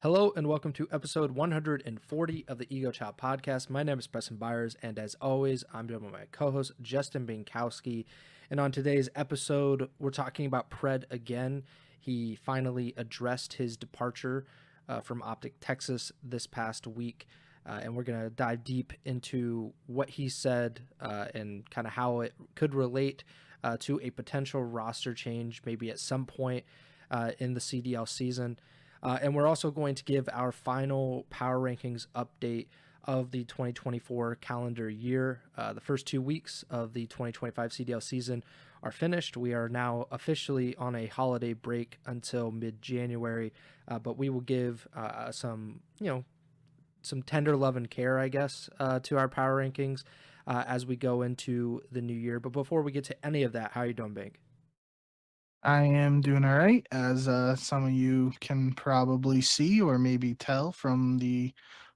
Hello and welcome to episode 140 of the Ego Chall Podcast. My name is Preston Byers, and as always, I'm joined by my co-host Justin Binkowski. And on today's episode, we're talking about PRED again. He finally addressed his departure from OpTic Texas this past week, and we're going to dive deep into what he said and kind of how it could relate to a potential roster change maybe at some point in the CDL season. And we're also going to give our final power rankings update of the 2024 calendar year. The first 2 weeks of the 2025 CDL season are finished. We are now officially on a holiday break until mid-January, but we will give some tender love and care, I guess, to our power rankings as we go into the new year. But before we get to any of that, how are you doing, Bink? I am doing all right, as some of you can probably see or maybe tell from the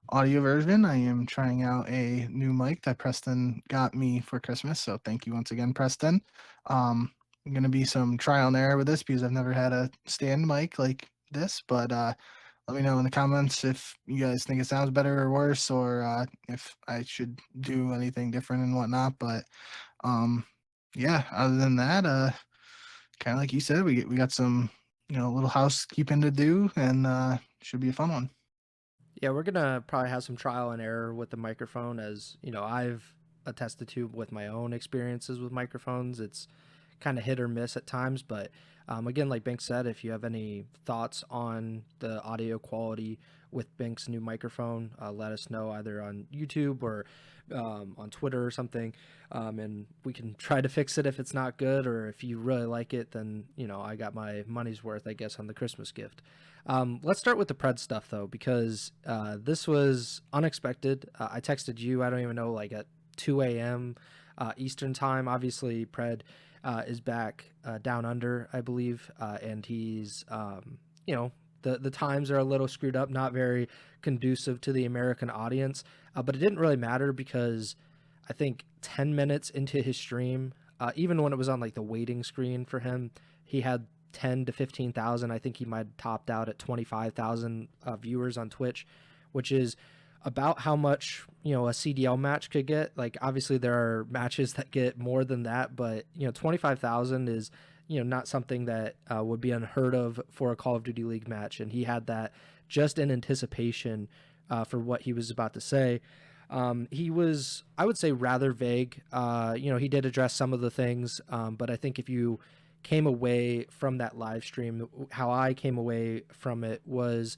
audio version. I am trying out a new mic that Preston got me for Christmas, so thank you once again, Preston. Going to be some trial and error with this because I've never had a stand mic like this, but let me know in the comments if you guys think it sounds better or worse, or if I should do anything different and whatnot. But yeah, other than that, kind of like you said, we got some little housekeeping to do, and should be a fun one. Yeah, we're gonna probably have some trial and error with the microphone, as you know, I've attested to with my own experiences with microphones. It's kind of hit or miss at times, but again, like Bink said, if you have any thoughts on the audio quality with Bink's new microphone, let us know either on YouTube or on Twitter or something, and we can try to fix it if it's not good, or if you really like it, then I got my money's worth, I guess, on the Christmas gift. Let's start with the PRED stuff though, because this was unexpected. I texted you, I don't even know, like at 2 a.m. Eastern time. Obviously, PRED is back down under, I believe, and he's, the times are a little screwed up, not very conducive to the American audience, but it didn't really matter because I think 10 minutes into his stream, even when it was on like the waiting screen for him, he had 10 to 15,000. I think he might have topped out at 25,000 viewers on Twitch, which is about how much a CDL match could get. Like, obviously there are matches that get more than that, but 25,000 is not something that would be unheard of for a Call of Duty League match, and he had that just in anticipation for what he was about to say. He was, I would say, rather vague. He did address some of the things, but I think if you came away from that live stream, how I came away from it was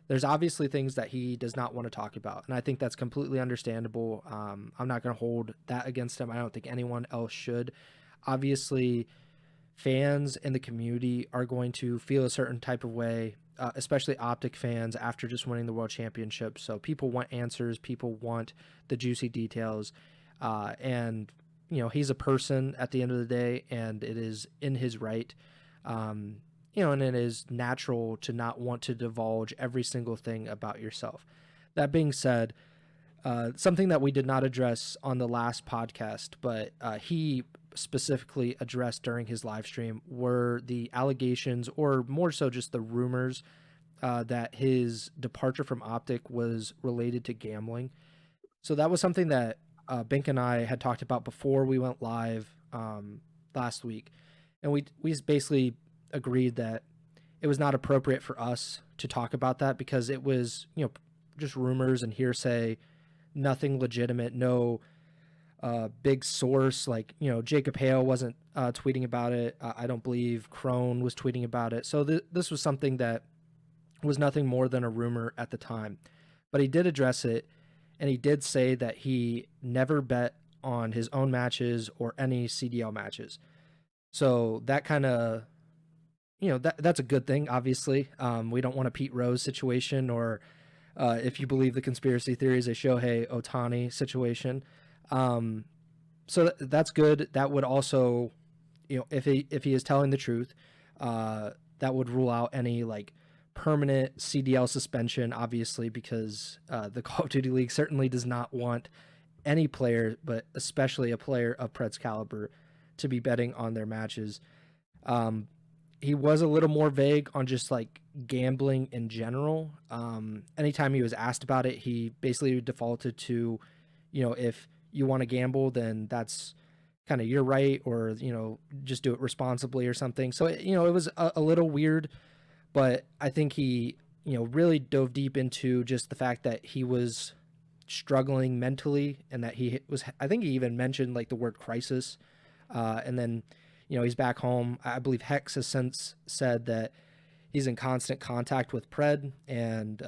there's obviously things that he does not want to talk about, and I think that's completely understandable. I'm not going to hold that against him. I don't think anyone else should. Obviously, fans in the community are going to feel a certain type of way, especially OpTic fans, after just winning the World Championship. So people want answers. People want the juicy details. And he's a person at the end of the day, and it is in his right. And it is natural to not want to divulge every single thing about yourself. That being said, something that we did not address on the last podcast, but he specifically addressed during his live stream, were the allegations, or more so just the rumors, that his departure from OpTic was related to gambling. So that was something that Bink and I had talked about before we went live last week, and we basically agreed that it was not appropriate for us to talk about that because it was just rumors and hearsay, nothing legitimate, no big source. Like Jacob Hale wasn't tweeting about it. I don't believe Crone was tweeting about it. So this was something that was nothing more than a rumor at the time, but he did address it. And he did say that he never bet on his own matches or any CDL matches. So that kind of, that's a good thing, obviously. We don't want a Pete Rose situation, or if you believe the conspiracy theories, a Shohei Ohtani situation. So that's good. That would also, if he is telling the truth, that would rule out any like permanent CDL suspension, obviously, because the Call of Duty League certainly does not want any player, but especially a player of PRED's caliber, to be betting on their matches. he was a little more vague on just like gambling in general. Anytime he was asked about it, he basically defaulted to, if you want to gamble, then that's kind of your right, or just do it responsibly or something. So it was a little weird, but I think he really dove deep into just the fact that he was struggling mentally, and that he was, I think he even mentioned like the word crisis. And then he's back home. I believe Hex has since said that he's in constant contact with Pred, and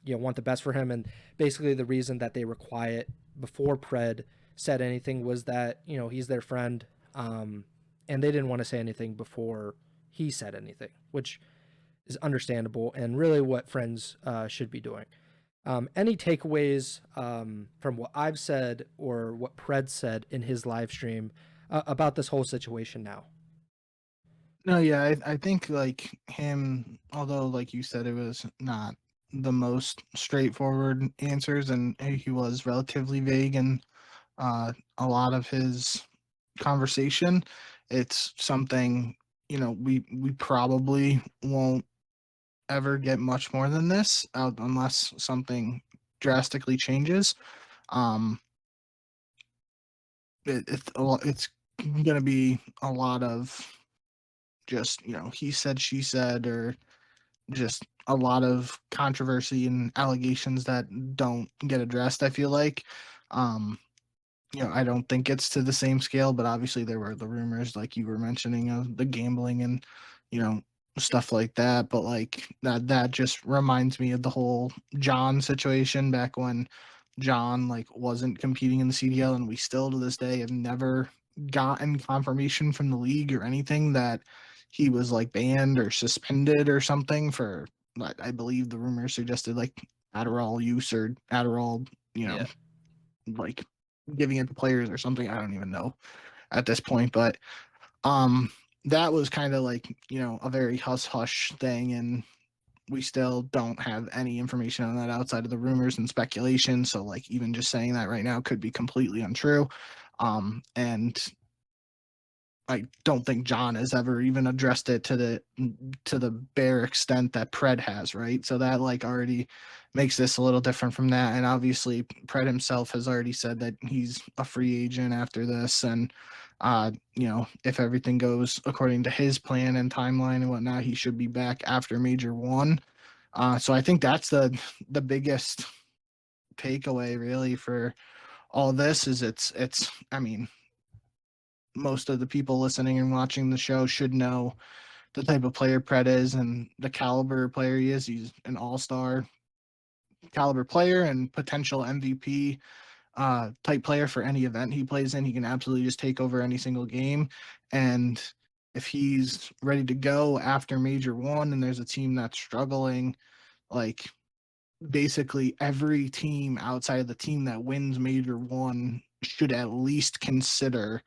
want the best for him. And basically the reason that they were quiet before Pred said anything was that he's their friend, and they didn't want to say anything before he said anything, which is understandable and really what friends should be doing. Any takeaways from what I've said or what Pred said in his live stream about this whole situation now? No, yeah, I think like him, although like you said, it was not the most straightforward answers, and he was relatively vague in a lot of his conversation. It's something we probably won't ever get much more than this out unless something drastically changes. Um, it's going to be a lot of just he said she said, or just a lot of controversy and allegations that don't get addressed. I feel like um I don't think it's to the same scale, but obviously there were the rumors like you were mentioning of the gambling and you know stuff like that. But like that just reminds me of the whole John situation back when John like wasn't competing in the CDL, and we still to this day have never gotten confirmation from the league or anything that he was like banned or suspended or something for, I believe the rumors suggested like Adderall use or Adderall, Yeah. like giving it to players or something. I don't even know at this point, but um that was kind of like, a very hush hush thing, and we still don't have any information on that outside of the rumors and speculation. So like even just saying that right now could be completely untrue. And I don't think John has ever even addressed it to the bare extent that Pred has, right? So that like already makes this a little different from that. And obviously Pred himself has already said that he's a free agent after this, and if everything goes according to his plan and timeline and whatnot, he should be back after Major One. So I think that's the biggest takeaway really for all this is it's I mean, most of the people listening and watching the show should know the type of player Pred is and the caliber player he is. He's an all-star caliber player and potential MVP type player for any event he plays in. He can absolutely just take over any single game. And if he's ready to go after Major One and there's a team that's struggling, like basically every team outside of the team that wins Major One should at least consider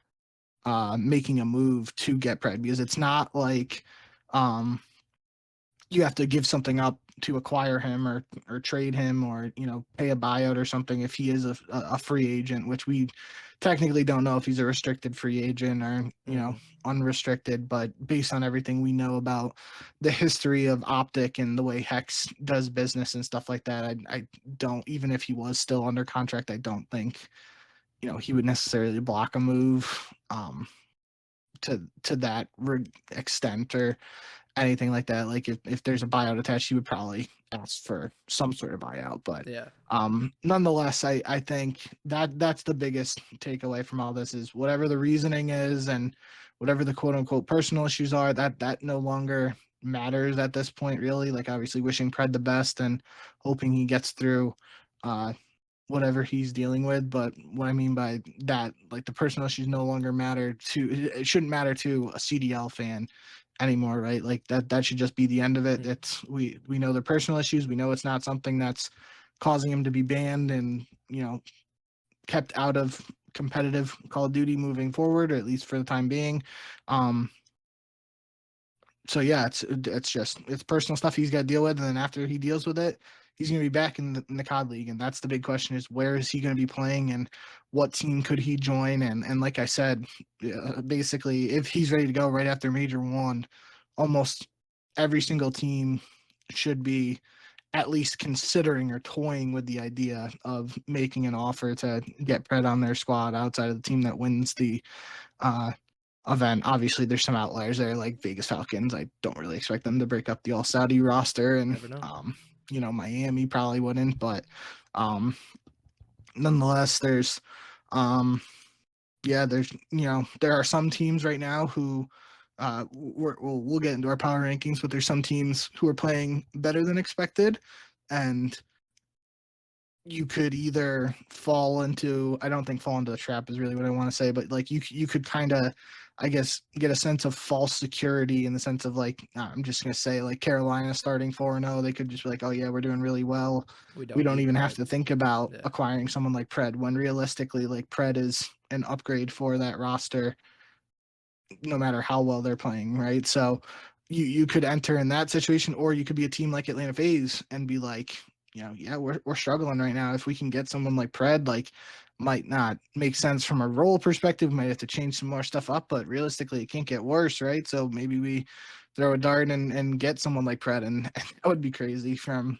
making a move to get Pred, because it's not like you have to give something up to acquire him or trade him, or pay a buyout or something if he is a free agent, which we technically don't know if he's a restricted free agent or unrestricted. But based on everything we know about the history of OpTic and the way Hex does business and stuff like that, I don't, even if he was still under contract, I don't think he would necessarily block a move to that extent or anything like that. Like if there's a buyout attached, you would probably ask for some sort of buyout. But Yeah. nonetheless, I think that's the biggest takeaway from all this is whatever the reasoning is and whatever the quote unquote personal issues are, that no longer matters at this point, really. Like obviously wishing Pred the best and hoping he gets through whatever he's dealing with. But what I mean by that, like the personal issues no longer matter to, it shouldn't matter to a CDL fan anymore, right? Like that should just be the end of it. It's we know their personal issues. We know it's not something that's causing him to be banned and kept out of competitive Call of Duty moving forward, or at least for the time being. So yeah, it's personal stuff he's got to deal with, and then after he deals with it, he's going to be back in the COD League, and that's the big question: is where is he going to be playing, and what team could he join? And like I said, basically, if he's ready to go right after Major One, almost every single team should be at least considering or toying with the idea of making an offer to get Pred on their squad outside of the team that wins the uh, event. Obviously, there's some outliers there, like Vegas Falcons. I don't really expect them to break up the All Saudi roster, and Never know. Miami probably wouldn't, but nonetheless, there's there are some teams right now who we'll get into our power rankings, but there's some teams who are playing better than expected, and you could either fall into, I don't think fall into the trap is really what I want to say, but like you could kind of, I guess, get a sense of false security in the sense of like, I'm just going to say like Carolina starting 4-0, they could just be like, oh yeah, we're doing really well. We We don't don't need even have Pred. to think about Yeah. acquiring someone like Pred, when realistically like Pred is an upgrade for that roster no matter how well they're playing, right? So you could enter in that situation, or you could be a team like Atlanta FaZe and be like, yeah, we're struggling right now. If we can get someone like Pred, like might not make sense from a role perspective, might have to change some more stuff up, but realistically it can't get worse, right? So maybe we throw a dart and get someone like Pred, and that would be crazy from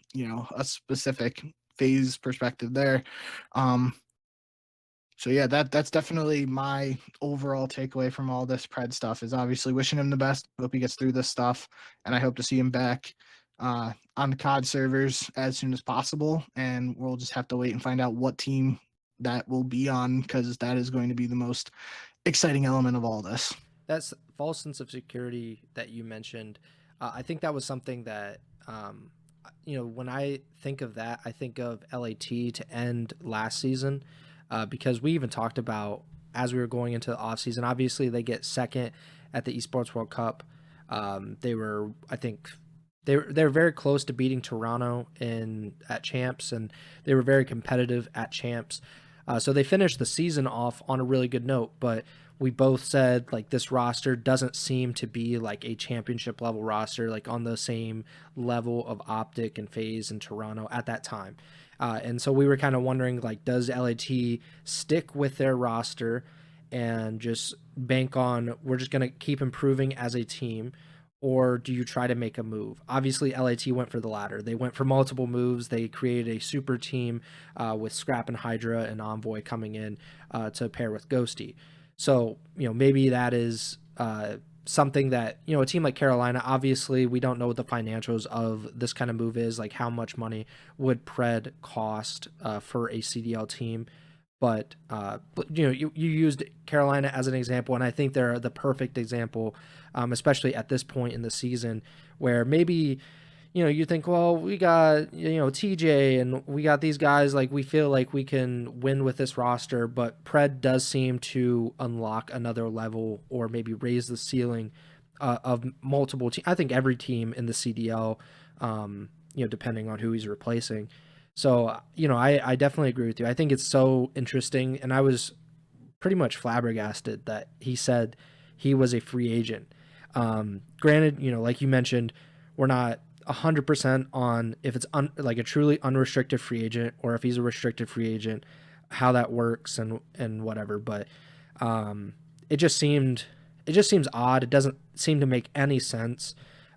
a specific FaZe perspective there. So yeah, that's definitely my overall takeaway from all this Pred stuff, is obviously wishing him the best. Hope he gets through this stuff, and I hope to see him back on the COD servers as soon as possible. And we'll just have to wait and find out what team that will be on, because that is going to be the most exciting element of all this. That's false sense of security that you mentioned. I think that was something that, when I think of that, I think of LAT to end last season, because we even talked about as we were going into the offseason. Obviously, they get second at the Esports World Cup. They were, I think, they were very close to beating Toronto at Champs, and they were very competitive at Champs. So they finished the season off on a really good note, but we both said like this roster doesn't seem to be like a championship level roster, like on the same level of OpTic and FaZe and Toronto at that time. And so we were kind of wondering, like, does LAT stick with their roster and just bank on we're just going to keep improving as a team, or do you try to make a move? Obviously, LAT went for the latter. They went for multiple moves. They created a super team with Scrap and Hydra and Envoy coming in to pair with Ghosty. So, maybe that is something that, a team like Carolina, obviously, we don't know what the financials of this kind of move is, like how much money would Pred cost for a CDL team. But you used Carolina as an example, and I think they're the perfect example, especially at this point in the season, where maybe you think, well, we got TJ and we got these guys, like we feel like we can win with this roster, but Pred does seem to unlock another level or maybe raise the ceiling of multiple teams. I think every team in the CDL, depending on who he's replacing. So, I definitely agree with you. I think it's so interesting. And I was pretty much flabbergasted that he said he was a free agent. Granted, like you mentioned, we're not 100% on if it's like a truly unrestricted free agent or if he's a restricted free agent, how that works and whatever. But it just seems odd. It doesn't seem to make any sense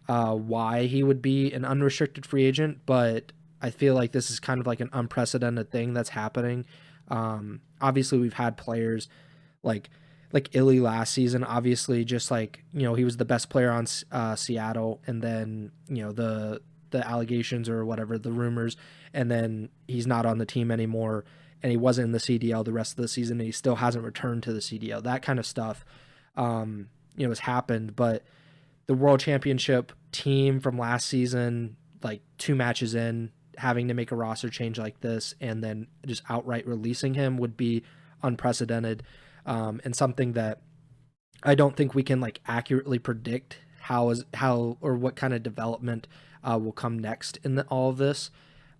why he would be an unrestricted free agent, but I feel like this is kind of like an unprecedented thing that's happening. Obviously, we've had players like Illy last season. Obviously, just like he was the best player on Seattle, and then the allegations or whatever, the rumors, and then he's not on the team anymore, and he wasn't in the CDL the rest of the season, and he still hasn't returned to the CDL. That kind of stuff, has happened. But the World Championship team from last season, like 2 matches in, having to make a roster change like this and then just outright releasing him would be unprecedented, and something that I don't think we can like accurately predict how or what kind of development will come next in all of this.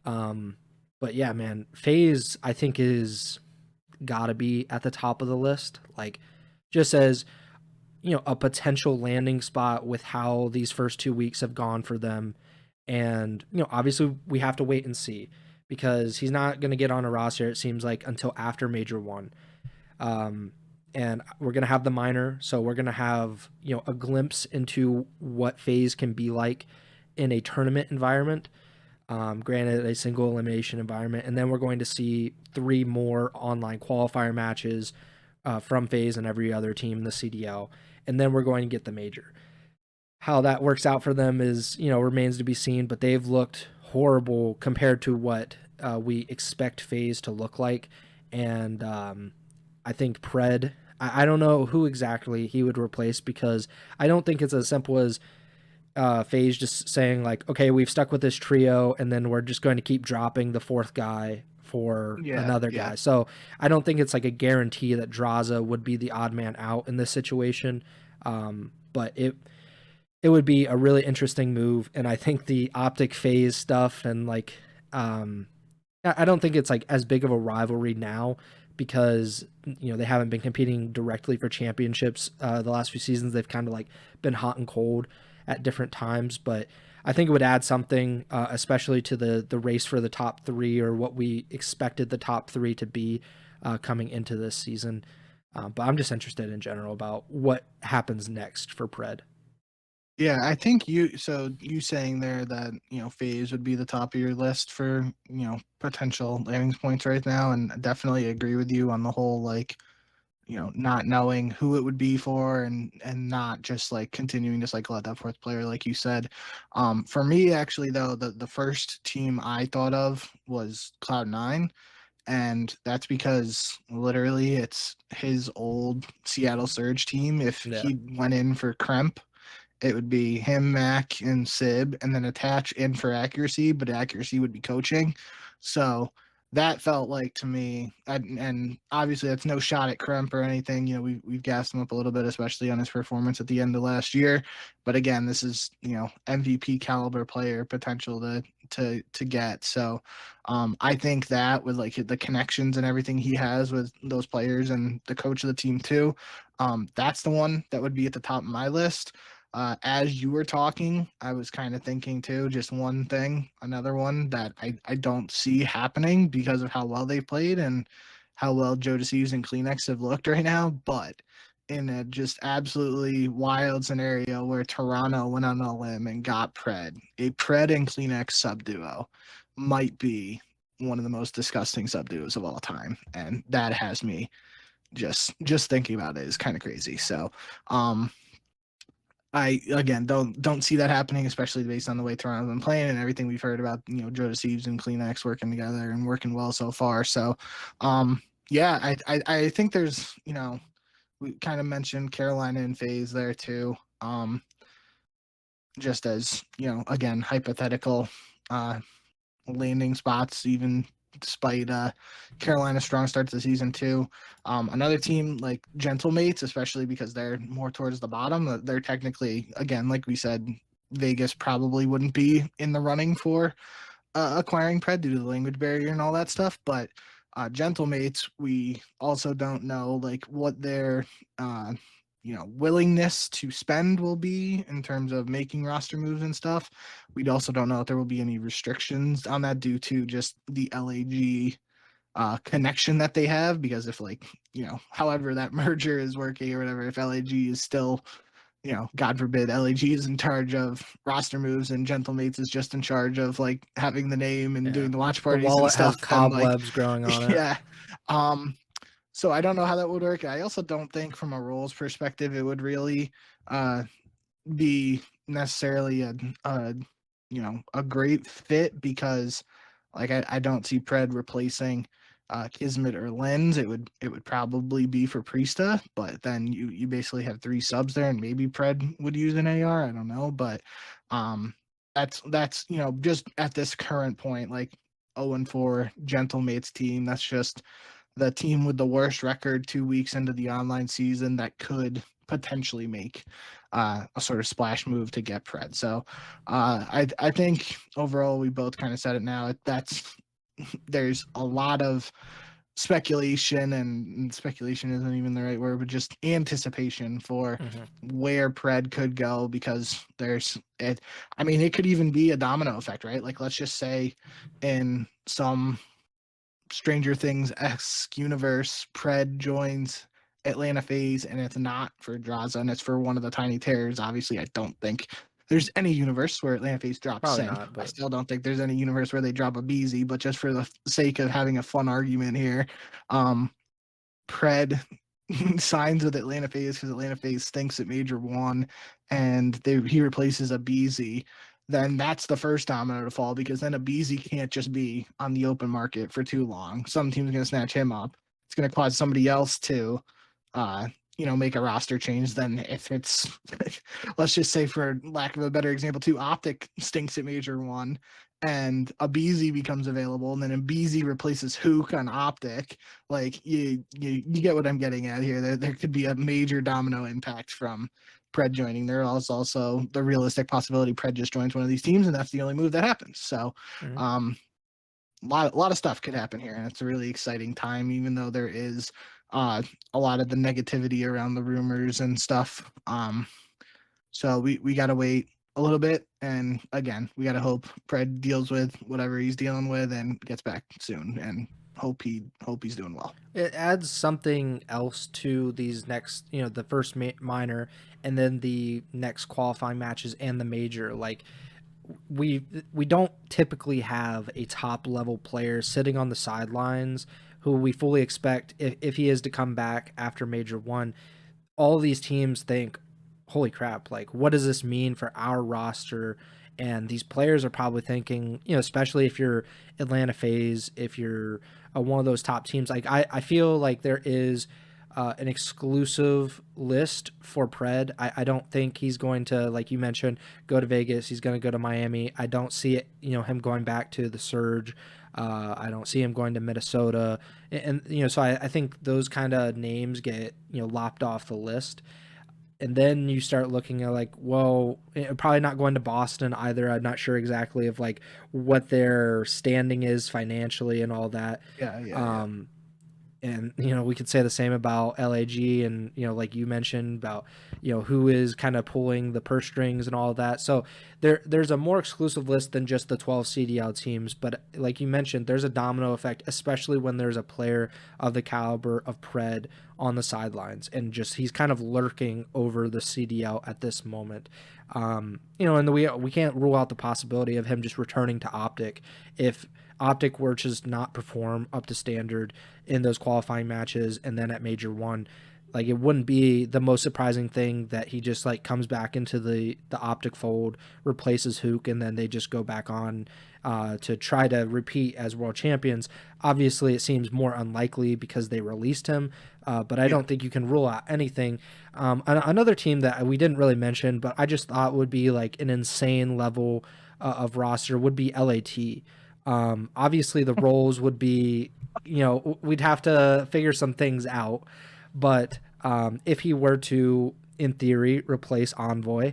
But yeah, man, FaZe I think is gotta be at the top of the list, like just as a potential landing spot with how these first 2 weeks have gone for them. And, obviously we have to wait and see because he's not going to get on a roster, it seems like, until after Major 1. and we're going to have the minor, so we're going to have, you know, a glimpse into what FaZe can be like in a tournament environment, granted a single elimination environment, and then we're going to see 3 more online qualifier matches from FaZe and every other team in the CDL, and then we're going to get the major. How that works out for them is, you know, remains to be seen, but they've looked horrible compared to what we expect FaZe to look like. And I think PRED, I don't know who exactly he would replace, because I don't think it's as simple as FaZe just saying like, okay, we've stuck with this trio and then we're just going to keep dropping the 4th guy for Yeah, another yeah. guy. So I don't think it's like a guarantee that Draza would be the odd man out in this situation. But it would be a really interesting move, and I think the OpTic FaZe stuff and like I don't think it's like as big of a rivalry now, because you know they haven't been competing directly for championships the last few seasons. They've kind of like been hot and cold at different times, but I think it would add something, especially to the race for the top 3, or what we expected the top 3 to be coming into this season. But I'm just interested in general about what happens next for PRED. Yeah, I think you saying there that, FaZe would be the top of your list for, potential landing points right now, and I definitely agree with you on the whole, like, not knowing who it would be for, and not just like continuing to like let that 4th player, like you said. For me, actually, though, the first team I thought of was Cloud9, and that's because literally it's his old Seattle Surge team. If Yeah. he went in for Kremp, it would be him, Mac, and Sib, and then attach in for accuracy, but accuracy would be coaching. So that felt like to me, and obviously that's no shot at Kremp or anything. We've gassed him up a little bit, especially on his performance at the end of last year. But again, this is MVP caliber player potential to get. So I think that with like the connections and everything he has with those players and the coach of the team too, that's the one that would be at the top of my list. As you were talking, I was kind of thinking too, just another one that I don't see happening because of how well they played and how well Jodeci's and Kleenex have looked right now. But in a just absolutely wild scenario where Toronto went on a limb and got PRED, a PRED and Kleenex sub duo might be one of the most disgusting sub duos of all time. And that has me just thinking about it is kind of crazy. So, I again don't see that happening, especially based on the way Toronto's been playing and everything we've heard about, Jodeci and Kleenex working together and working well so far. So, yeah, I think there's, we kind of mentioned Carolina and FaZe there too. Just as again, hypothetical landing spots, even despite Carolina's strong start to the season too. Another team like Gentlemates, especially because they're more towards the bottom, they're technically, again, like we said, Vegas probably wouldn't be in the running for acquiring PRED due to the language barrier and all that stuff. But Gentlemates, we also don't know like what their willingness to spend will be in terms of making roster moves and stuff. We also don't know if there will be any restrictions on that due to just the LAG connection that they have, because if like, however that merger is working or whatever, if LAG is still, God forbid, LAG is in charge of roster moves and Gentlemates is just in charge of like having the name and doing the watch The parties and wallet has stuff, then like, cobwebs growing on it. yeah. So I don't know how that would work. I also don't think from a roles perspective it would really be necessarily a great fit, because like I don't see PRED replacing Kismet or Lens. It would probably be for Priesta, but then you basically have 3 subs there, and maybe PRED would use an AR. I don't know, but that's just at this current point, like 0-4 Gentlemates team. That's just the team with the worst record 2 weeks into the online season that could potentially make a sort of splash move to get PRED. So I think overall we both kind of said it now. There's a lot of speculation, and speculation isn't even the right word, but just anticipation for where PRED could go, because it could even be a domino effect, right? Like, let's just say in some Stranger Things esque universe, PRED joins Atlanta FaZe, and it's not for Draza, and it's for one of the Tiny Terrors. Obviously, I don't think there's any universe where Atlanta FaZe drops Probably Sync. not, I but still don't think there's any universe where they drop a BZ, but just for the sake of having a fun argument here, PRED signs with Atlanta FaZe because Atlanta FaZe stinks at Major 1 and he replaces a BZ, then that's the first domino to fall, because then a BZ can't just be on the open market for too long. Some team's going to snatch him up. It's going to cause somebody else to make a roster change. Then if it's, let's just say, for lack of a better example, too, OpTic stinks at Major 1 and a BZ becomes available, and then a BZ replaces Hook on OpTic. Like, you get what I'm getting at here. There could be a major domino impact from PRED joining. There is also the realistic possibility PRED just joins one of these teams, and that's the only move that happens. So, a lot of stuff could happen here, and it's a really exciting time, even though there is a lot of the negativity around the rumors and stuff. So we got to wait a little bit, and again, we got to hope PRED deals with whatever he's dealing with and gets back soon, and hope he's doing well. It adds something else to these next, the first minor and then the next qualifying matches and the major. Like, we don't typically have a top level player sitting on the sidelines who we fully expect, if he is to come back after Major 1. All of these teams think, holy crap, like, what does this mean for our roster? And these players are probably thinking, especially if you're Atlanta FaZe, if you're one of those top teams, like, I feel like there is an exclusive list for PRED. I don't think he's going to, like you mentioned, go to Vegas. He's going to go to Miami. I don't see it, him going back to the Surge. I don't see him going to Minnesota. And so I think those kind of names get, lopped off the list. And then you start looking at, like, well, probably not going to Boston either. I'm not sure exactly of, like, what their standing is financially and all that. Yeah. And, we could say the same about LAG and, like you mentioned about, who is kind of pulling the purse strings and all of that. So there's a more exclusive list than just the 12 CDL teams. But like you mentioned, there's a domino effect, especially when there's a player of the caliber of PRED on the sidelines. And just he's kind of lurking over the CDL at this moment. And we can't rule out the possibility of him just returning to OpTic if OpTic were to just not perform up to standard in those qualifying matches and then at Major 1. Like, it wouldn't be the most surprising thing that he just, like, comes back into the OpTic fold, replaces Hook, and then they just go back on to try to repeat as world champions. Obviously, it seems more unlikely because they released him, but I don't think you can rule out anything. Another team that we didn't really mention, but I just thought would be, like, an insane level of roster would be LAT. Obviously, the roles would be, we'd have to figure some things out. But if he were to, in theory, replace Envoy,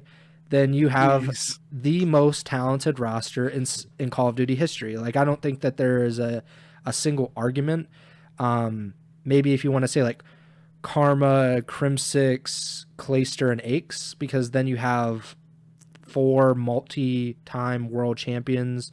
then you have the most talented roster in Call of Duty history. Like, I don't think that there is a single argument. Maybe if you want to say, like, Karma, Crimsix, Clayster, and Aches, because then you have 4 multi-time world champions,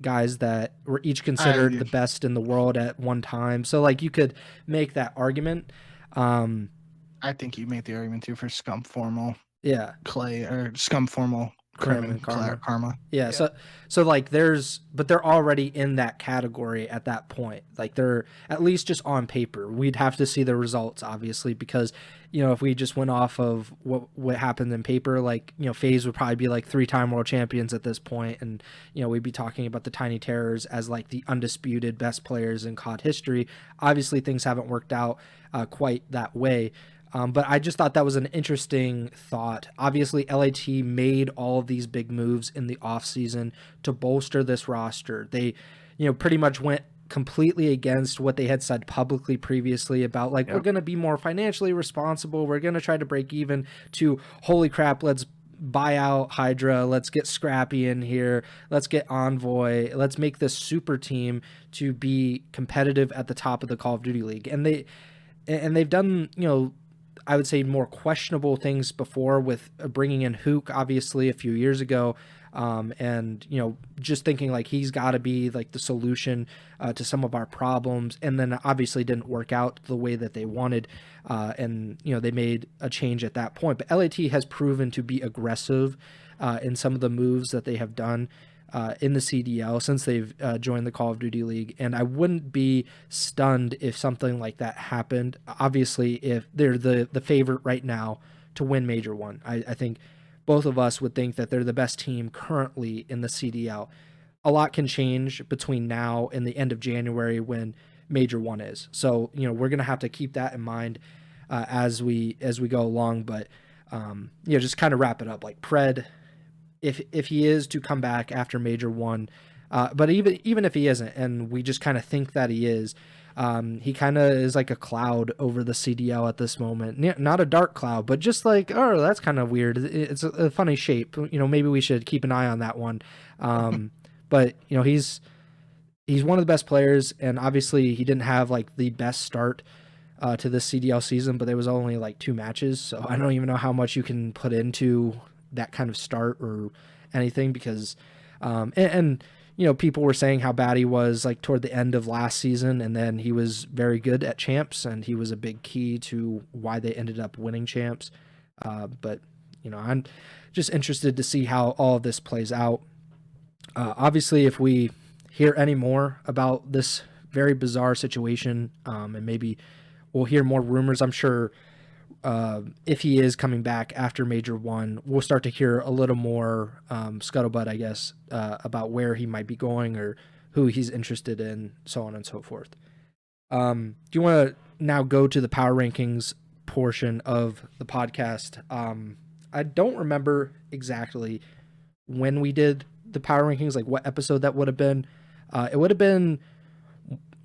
guys that were each considered the best in the world at one time. So, like, you could make that argument. I think you made the argument too for Scump Formal. Yeah. Clay, or Scump Formal, Crim and Karma. Yeah. So like, but they're already in that category at that point. Like, they're at least just on paper. We'd have to see the results, obviously, because, if we just went off of what happened in paper, like, FaZe would probably be like 3-time world champions at this point, and, we'd be talking about the Tiny Terrors as, like, the undisputed best players in COD history. Obviously, things haven't worked out quite that way. But I just thought that was an interesting thought. Obviously, LAT made all of these big moves in the offseason to bolster this roster. They, pretty much went completely against what they had said publicly previously about, like, we're going to be more financially responsible. We're going to try to break even, to, holy crap, let's buy out Hydra. Let's get Scrappy in here. Let's get Envoy. Let's make this super team to be competitive at the top of the Call of Duty League. And they've done, I would say, more questionable things before with bringing in Hook, obviously, a few years ago. And, just thinking like he's got to be like the solution to some of our problems. And then obviously didn't work out the way that they wanted. And, they made a change at that point. But LAT has proven to be aggressive in some of the moves that they have done in the CDL since they've joined the Call of Duty League. And I wouldn't be stunned if something like that happened. Obviously, if they're the favorite right now to win Major 1. I think both of us would think that they're the best team currently in the CDL. A lot can change between now and the end of January when Major 1 is. So, we're going to have to keep that in mind as we go along. But, just kind of wrap it up. Like PRED, if he is to come back after Major 1, but even if he isn't, and we just kind of think that he is, he kind of is like a cloud over the CDL at this moment. Not a dark cloud, but just like, oh, that's kind of weird. It's a funny shape. Maybe we should keep an eye on that one. But he's one of the best players, and obviously he didn't have like the best start to this CDL season, but there was only like 2 matches, so I don't even know how much you can put into that kind of start or anything, because people were saying how bad he was like toward the end of last season, and then he was very good at champs, and he was a big key to why they ended up winning champs. But I'm just interested to see how all of this plays out. Obviously, if we hear any more about this very bizarre situation, and maybe we'll hear more rumors, I'm sure if he is coming back after Major 1, we'll start to hear a little more scuttlebutt, I guess, about where he might be going or who he's interested in, so on and so forth. Do you want to now go to the power rankings portion of the podcast? I don't remember exactly when we did the power rankings, like what episode that would have been. It would have been,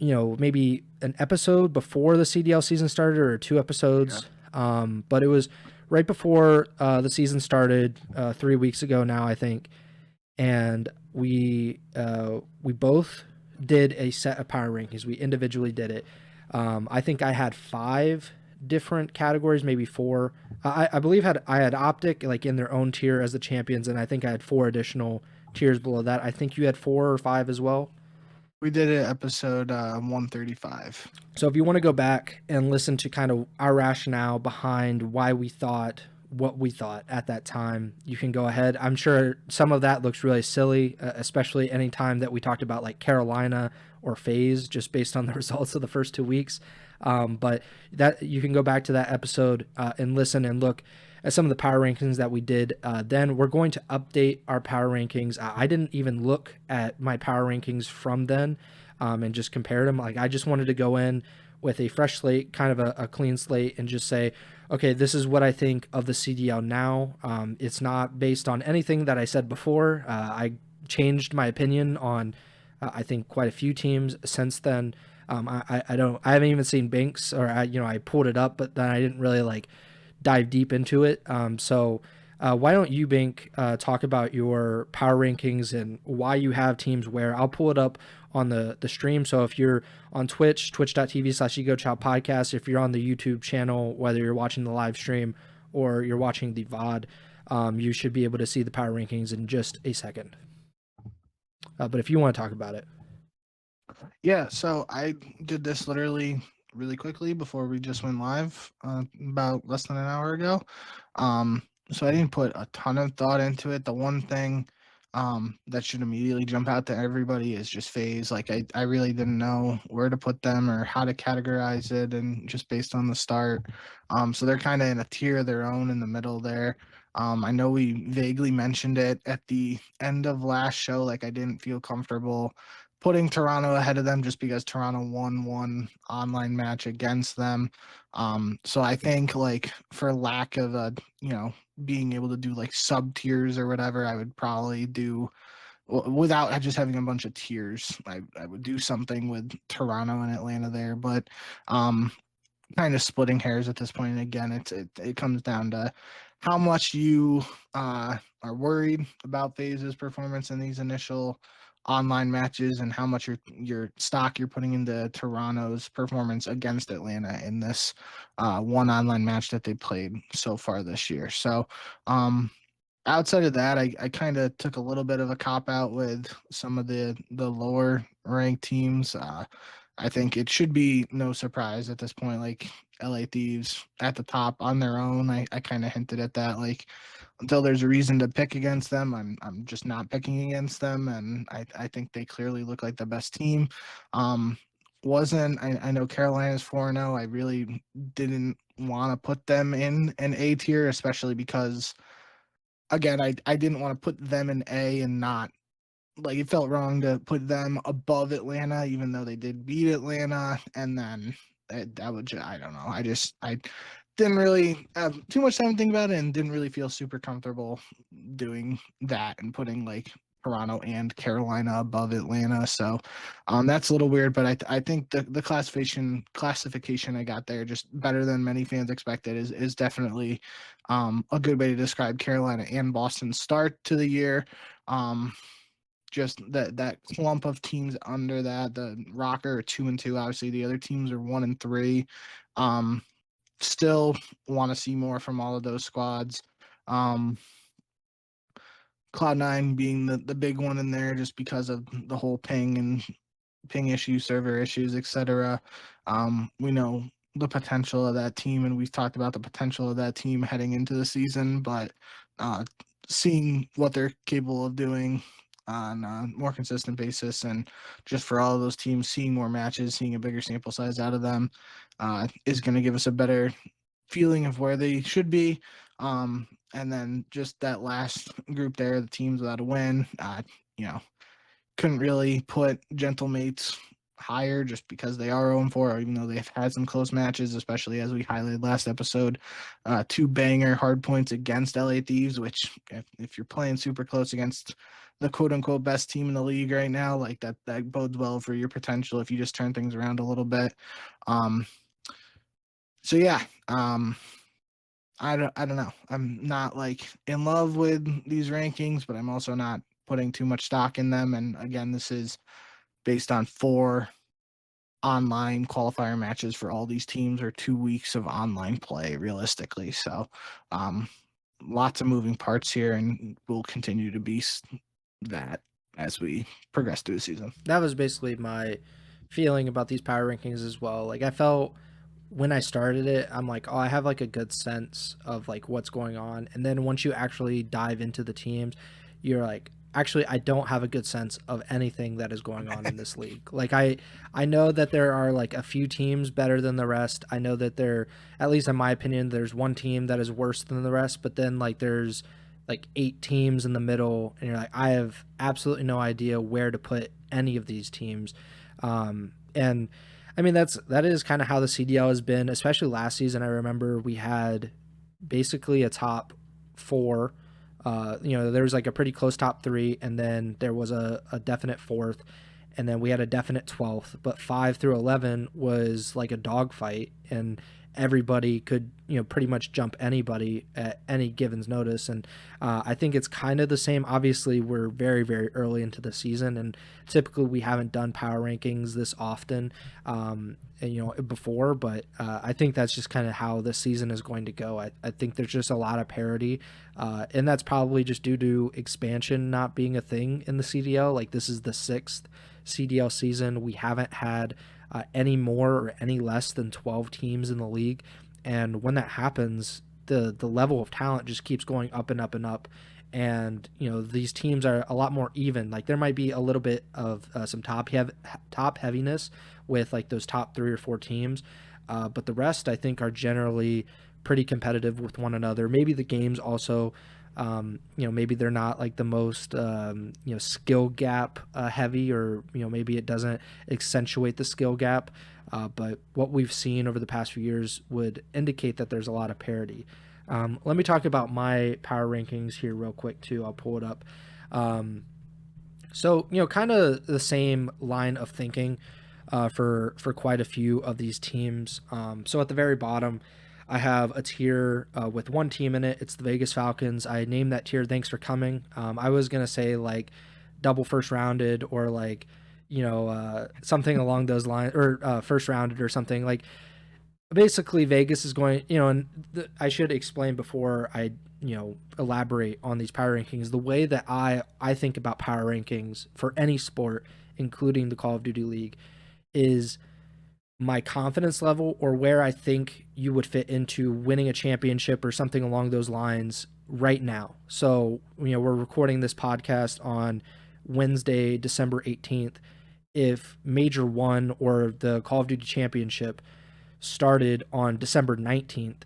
maybe an episode before the CDL season started, or 2 episodes. Yeah. But it was right before the season started, 3 weeks ago now, I think. And we both did a set of power rankings. We individually did it. I think I had 5 different categories, maybe 4. I believe I had OpTic like in their own tier as the champions, and I think I had 4 additional tiers below that. I think you had 4 or 5 as well. We did it episode 135. So if you want to go back and listen to kind of our rationale behind why we thought what we thought at that time, you can go ahead. I'm sure some of that looks really silly, especially any time that we talked about like Carolina or FaZe, just based on the results of the first 2 weeks. But that you can go back to that episode and listen and look at some of the power rankings that we did. Then we're going to update our power rankings. I didn't even look at my power rankings from then and just compare them. Like I just wanted to go in with a fresh slate, kind of a clean slate, and just say, okay, this is what I think of the CDL now. It's not based on anything that I said before. I changed my opinion on, I think, quite a few teams since then. I haven't even seen Binks, or I pulled it up, but then I didn't really like dive deep into it. So why don't you, Bink, talk about your power rankings and why you have teams where? I'll pull it up on the stream. So if you're on Twitch, twitch.tv/Ego Chall Podcast, if you're on the YouTube channel, whether you're watching the live stream or you're watching the VOD, you should be able to see the power rankings in just a second. But if you want to talk about it. Yeah, so I did this literally really quickly before we just went live about less than an hour ago. So I didn't put a ton of thought into it. The one thing that should immediately jump out to everybody is just FaZe. Like I really didn't know where to put them or how to categorize it, and just based on the start. So they're kind of in a tier of their own in the middle there. I know we vaguely mentioned it at the end of last show, like I didn't feel comfortable putting Toronto ahead of them just because Toronto won one online match against them. So I think like for lack of being able to do like sub tiers or whatever, I would probably do without just having a bunch of tiers. I would do something with Toronto and Atlanta there, but kind of splitting hairs at this point. And again, it comes down to how much you are worried about FaZe's performance in these initial online matches and how much your stock you're putting into Toronto's performance against Atlanta in this one online match that they played so far this year. So outside of that, I kind of took a little bit of a cop out with some of the lower ranked teams. I think it should be no surprise at this point. Like LA Thieves at the top on their own. I kind of hinted at that. Like until there's a reason to pick against them, I'm just not picking against them, and I think they clearly look like the best team. Wasn't I know Carolina's 4-0. I really didn't want to put them in an A tier, especially because again, I didn't want to put them in A and not like it felt wrong to put them above Atlanta, even though they did beat Atlanta. And then that would I don't know. I didn't really have too much time to think about it and didn't really feel super comfortable doing that and putting like Toronto and Carolina above Atlanta. So that's a little weird, but I think the classification I got there just better than many fans expected is definitely a good way to describe Carolina and Boston's start to the year. Just that clump of teams under that, the Rocker are 2-2. Obviously, the other teams are 1-3. Still want to see more from all of those squads. Cloud9 being the big one in there just because of the whole ping issues, server issues, etc. We know the potential of that team, and we've talked about the potential of that team heading into the season, but seeing what they're capable of doing on a more consistent basis, and just for all of those teams, seeing more matches, seeing a bigger sample size out of them is going to give us a better feeling of where they should be. And then just that last group there, the teams without a win, couldn't really put Gentlemates higher just because they are 0-4, even though they've had some close matches, especially as we highlighted last episode. 2 banger hard points against LA Thieves, which if you're playing super close against the quote-unquote best team in the league right now, like that bodes well for your potential if you just turn things around a little bit. So yeah, I don't know. I'm not like in love with these rankings, but I'm also not putting too much stock in them. And again, this is based on 4 online qualifier matches for all these teams, or 2 weeks of online play realistically. So lots of moving parts here, and will continue to be that as we progress through the season. That was basically my feeling about these power rankings as well. Like I felt when I started it, I'm like, oh, I have like a good sense of like what's going on. And then once you actually dive into the teams, you're like, actually, I don't have a good sense of anything that is going on in this league. Like I know that there are like a few teams better than the rest. I know that there, at least in my opinion, there's one team that is worse than the rest, but then like there's like 8 teams in the middle, and you're like, I have absolutely no idea where to put any of these teams. And I mean, that is kind of how the CDL has been, especially last season. I remember we had basically a top 4. There was like a pretty close top 3, and then there was a definite 4th, and then we had a definite 12th. But 5 through 11 was like a dogfight, and everybody could pretty much jump anybody at any given notice. And I think it's kind of the same. Obviously, we're very, very early into the season, and typically we haven't done power rankings this often before, but I think that's just kind of how the season is going to go. I think there's just a lot of parity, and that's probably just due to expansion not being a thing in the CDL. Like this is the 6th CDL season. We haven't had any more or any less than 12 teams in the league, and when that happens, the level of talent just keeps going up and up and up. And these teams are a lot more even. Like there might be a little bit of some top heaviness with like those top 3 or 4 teams, but the rest I think are generally pretty competitive with one another. Maybe the games also, maybe they're not like the most skill gap heavy, or maybe it doesn't accentuate the skill gap. But what we've seen over the past few years would indicate that there's a lot of parity. Let me talk about my power rankings here real quick too. I'll pull it up. So kind of the same line of thinking for quite a few of these teams. So at the very bottom, I have a tier with one team in it. It's the Vegas Falcons. I named that tier "Thanks for Coming." I was gonna say like double first rounded or like, something along those lines, or first rounded or something. Like, basically Vegas is going, and I should explain before I, elaborate on these power rankings. The way that I think about power rankings for any sport, including the Call of Duty League, is my confidence level, or where I think you would fit into winning a championship or something along those lines right now. So, we're recording this podcast on Wednesday, December 18th. If Major 1 or the Call of Duty Championship started on December 19th,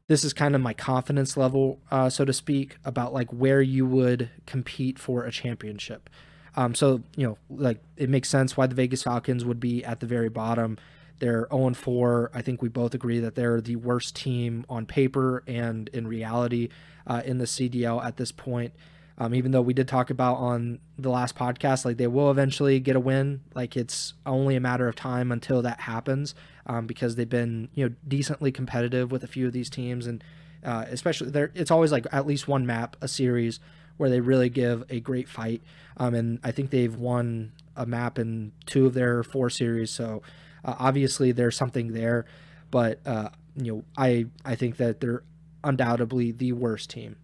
this is kind of my confidence level, so to speak, about like where you would compete for a championship. So, like, it makes sense why the Vegas Falcons would be at the very bottom. They're 0-4. I think we both agree that they're the worst team on paper and in reality in the CDL at this point. Even though we did talk about on the last podcast, like, they will eventually get a win. Like, it's only a matter of time until that happens, because they've been, decently competitive with a few of these teams. And especially it's always like at least one map, a series where they really give a great fight. And I think they've won a map in 2 of their 4 series. So obviously there's something there, but I think that they're undoubtedly the worst team.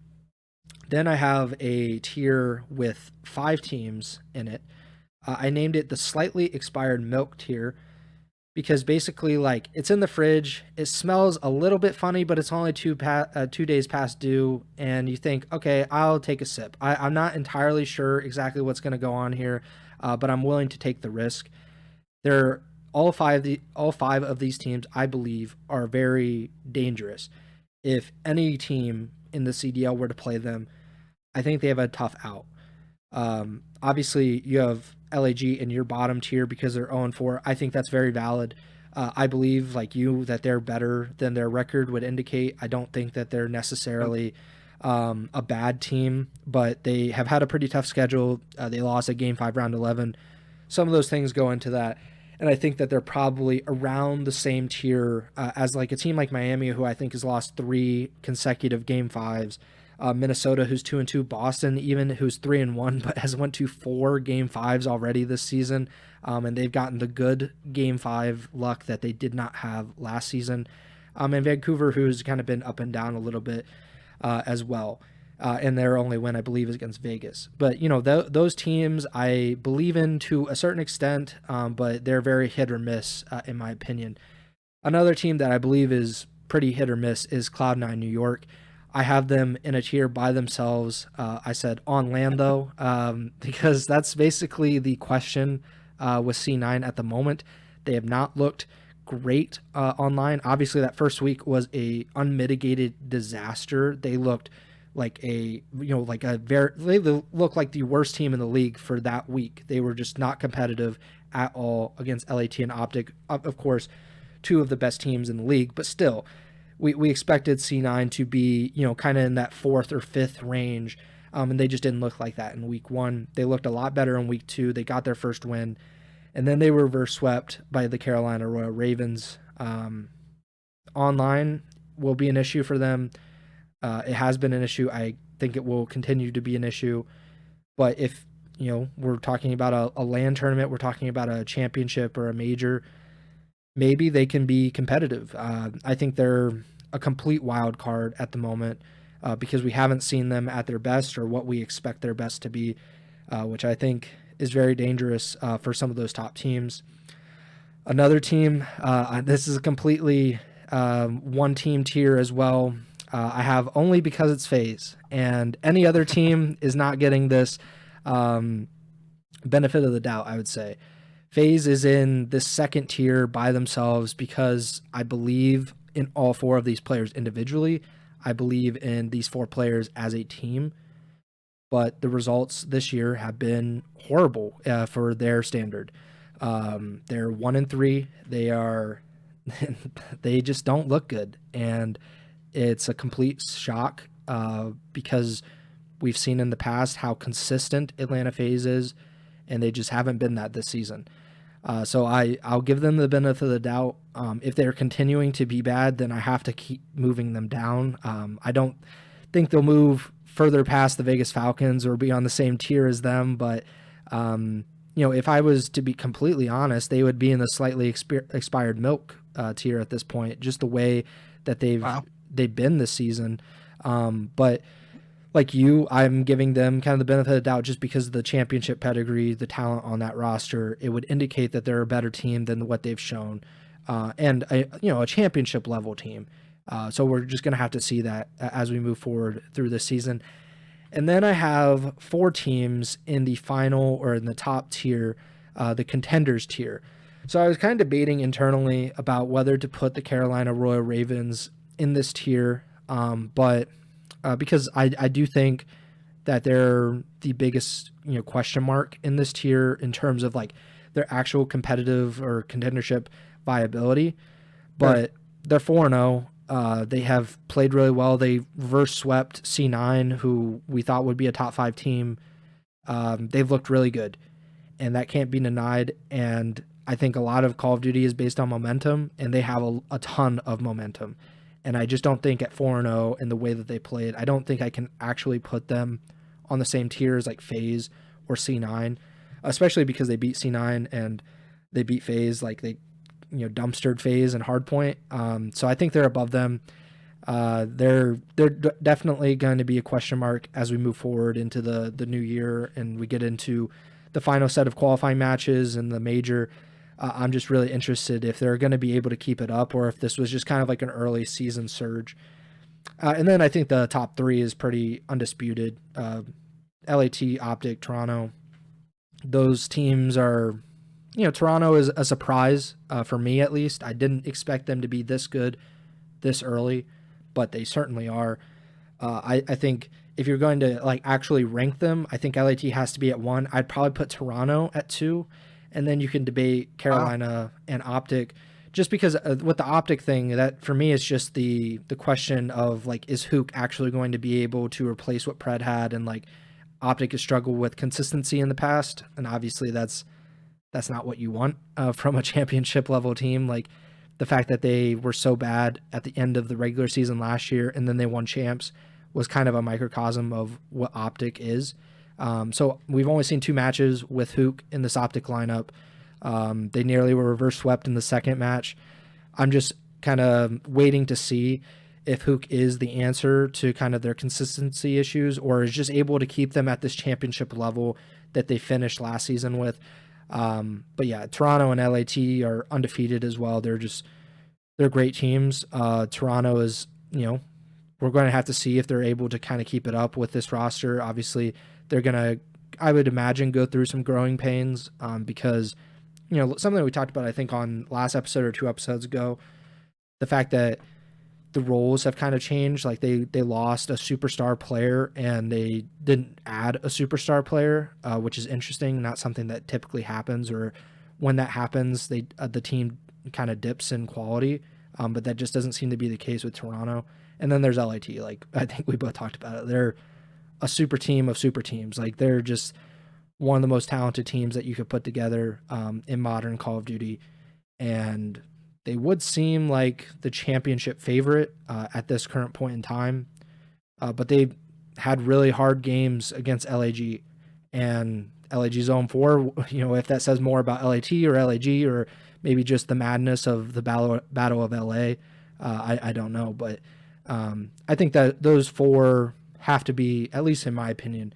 Then I have a tier with 5 teams in it. I named it the slightly expired milk tier because basically, like, it's in the fridge. It smells a little bit funny, but it's only 2 days past due, and you think, okay, I'll take a sip. I'm not entirely sure exactly what's going to go on here, but I'm willing to take the risk. They're all five of these teams, I believe, are very dangerous. If any team in the CDL were to play them, I think they have a tough out. Obviously, you have LAG in your bottom tier because they're 0-4. I think that's very valid. I believe, like you, that they're better than their record would indicate. I don't think that they're necessarily a bad team, but they have had a pretty tough schedule. They lost at Game 5, Round 11. Some of those things go into that. And I think that they're probably around the same tier as like a team like Miami, who I think has lost 3 consecutive Game 5s. Minnesota, who's 2-2, Boston, even, who's 3-1, but has went to 4 Game 5s already this season, and they've gotten the good Game 5 luck that they did not have last season. And Vancouver, who's kind of been up and down a little bit as well. And their only win, I believe, is against Vegas. But, those teams I believe in to a certain extent, but they're very hit or miss, in my opinion. Another team that I believe is pretty hit or miss is Cloud9 New York. I have them in a tier by themselves. I said on land, though, because that's basically the question with C9 at the moment. They have not looked great online. Obviously, that first week was a unmitigated disaster. They looked like they look like the worst team in the league for that week. They were just not competitive at all against LAT and OpTic. Of course, 2 of the best teams in the league, but still, we expected C9 to be, kind of in that 4th or 5th range, and they just didn't look like that in week 1. They looked a lot better in week 2. They got their first win, and then they were reverse swept by the Carolina Royal Ravens. Online will be an issue for them. It has been an issue. I think it will continue to be an issue. But if, we're talking about a LAN tournament, we're talking about a championship or a major, maybe they can be competitive. I think they're a complete wild card at the moment because we haven't seen them at their best or what we expect their best to be, which I think is very dangerous for some of those top teams. Another team, this is a completely one-team tier as well. I have only because it's FaZe, and any other team is not getting this benefit of the doubt, I would say. FaZe is in this second tier by themselves because I believe in all 4 of these players individually. I believe in these 4 players as a team, but the results this year have been horrible for their standard. They're 1-3. They just don't look good, and it's a complete shock because we've seen in the past how consistent Atlanta FaZe is, and they just haven't been that this season. So I'll give them the benefit of the doubt. If they're continuing to be bad, then I have to keep moving them down. I don't think they'll move further past the Vegas Falcons or be on the same tier as them, but If I was to be completely honest, they would be in the slightly expired milk tier at this point, just the way that Wow. they've been this season. But like you, I'm giving them kind of the benefit of the doubt just because of the championship pedigree, the talent on that roster. It would indicate that they're a better team than what they've shown, and a championship level team. So we're just going to have to see that as we move forward through this season. And then I have 4 teams in the final or in the top tier, the contenders tier. So I was kind of debating internally about whether to put the Carolina Royal Ravens in this tier, but because I do think that they're the biggest question mark in this tier in terms of like their actual competitive or contendership viability. Sure. But they're 4-0. They have played really well. They reverse swept C9, who we thought would be a top 5 team. They've looked really good, and that can't be denied. And I think a lot of Call of Duty is based on momentum, and they have a ton of momentum. And I just don't think at 4-0 in the way that they played, I don't think I can actually put them on the same tier as like FaZe or C9, especially because they beat C9 and they beat FaZe, like they dumpstered FaZe and Hardpoint. So I think they're above them. They're definitely going to be a question mark as we move forward into the new year and we get into the final set of qualifying matches and the major. I'm just really interested if they're going to be able to keep it up or if this was just kind of like an early season surge. And then I think the top 3 is pretty undisputed. LAT, OpTic, Toronto. Those teams are, Toronto is a surprise for me at least. I didn't expect them to be this good this early, but they certainly are. I think if you're going to like actually rank them, I think LAT has to be at 1. I'd probably put Toronto at 2, and then you can debate Wow. Carolina and OpTic. Just because with the OpTic thing, that for me is just the question of like, is Hook actually going to be able to replace what PRED had, and like OpTic has struggled with consistency in the past, and obviously that's not what you want from a championship level team. Like the fact that they were so bad at the end of the regular season last year and then they won champs was kind of a microcosm of what OpTic is. So we've only seen 2 matches with Hook in this OpTic lineup. They nearly were reverse swept in the second match. I'm just kind of waiting to see if Hook is the answer to kind of their consistency issues or is just able to keep them at this championship level that they finished last season with. But yeah, Toronto and LAT are undefeated as well. They're great teams. Toronto is, we're going to have to see if they're able to kind of keep it up with this roster. Obviously, they're going to, I would imagine, go through some growing pains because, something that we talked about, I think, on last episode or 2 episodes ago, the fact that the roles have kind of changed. Like they lost a superstar player and they didn't add a superstar player, which is interesting. Not something that typically happens, or when that happens, the team kind of dips in quality. But that just doesn't seem to be the case with Toronto. And then there's LAT. Like I think we both talked about it. They're a super team of super teams. Like they're just one of the most talented teams that you could put together in modern Call of Duty, and they would seem like the championship favorite at this current point in time, but they had really hard games against LAG, and LAG's 0-4. If that says more about LAT or LAG or maybe just the madness of the battle of LA, I don't know, but I think that those 4 have to be, at least in my opinion,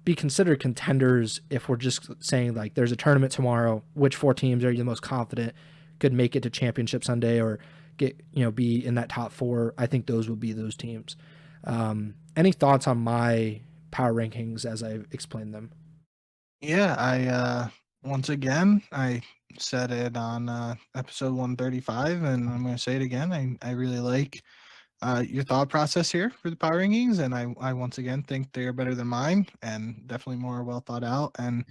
be considered contenders. If we're just saying like there's a tournament tomorrow, which 4 teams are you the most confident could make it to championship Sunday or get be in that top 4? I think those would be those teams. Any thoughts on my power rankings as I've explained them? Yeah, I once again I said it on episode 135, and I'm going to say it again. I really like your thought process here for the power rankings, and I once again think they're better than mine and definitely more well thought out. And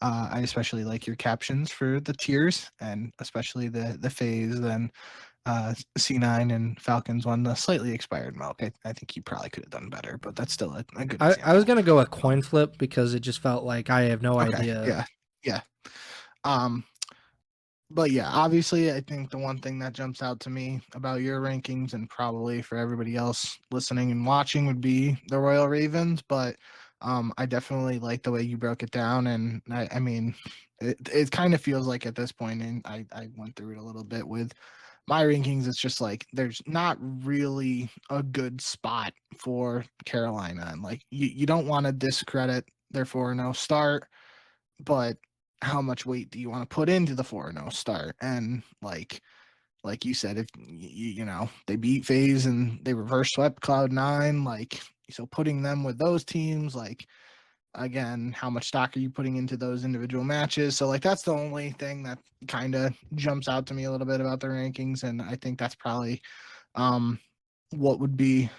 I especially like your captions for the tiers, and especially the phase and C9 and Falcons one, the slightly expired milk. I think you probably could have done better, but that's still a good I was example. gonna go a coin flip because it just felt like I have no Okay, idea. yeah, yeah. Um, but yeah, obviously, I think the one thing that jumps out to me about your rankings and probably for everybody else listening and watching would be the Royal Ravens. But I definitely like the way you broke it down, and I mean, it kind of feels like at this point, and I went through it a little bit with my rankings. It's just like there's not really a good spot for Carolina, and like you don't want to discredit their 4-0 start, but how much weight do you want to put into the 4-0 start? And like you said, if they beat FaZe and they reverse swept Cloud9, like so putting them with those teams, like again, how much stock are you putting into those individual matches? So like that's the only thing that kind of jumps out to me a little bit about the rankings, and I think that's probably um what would be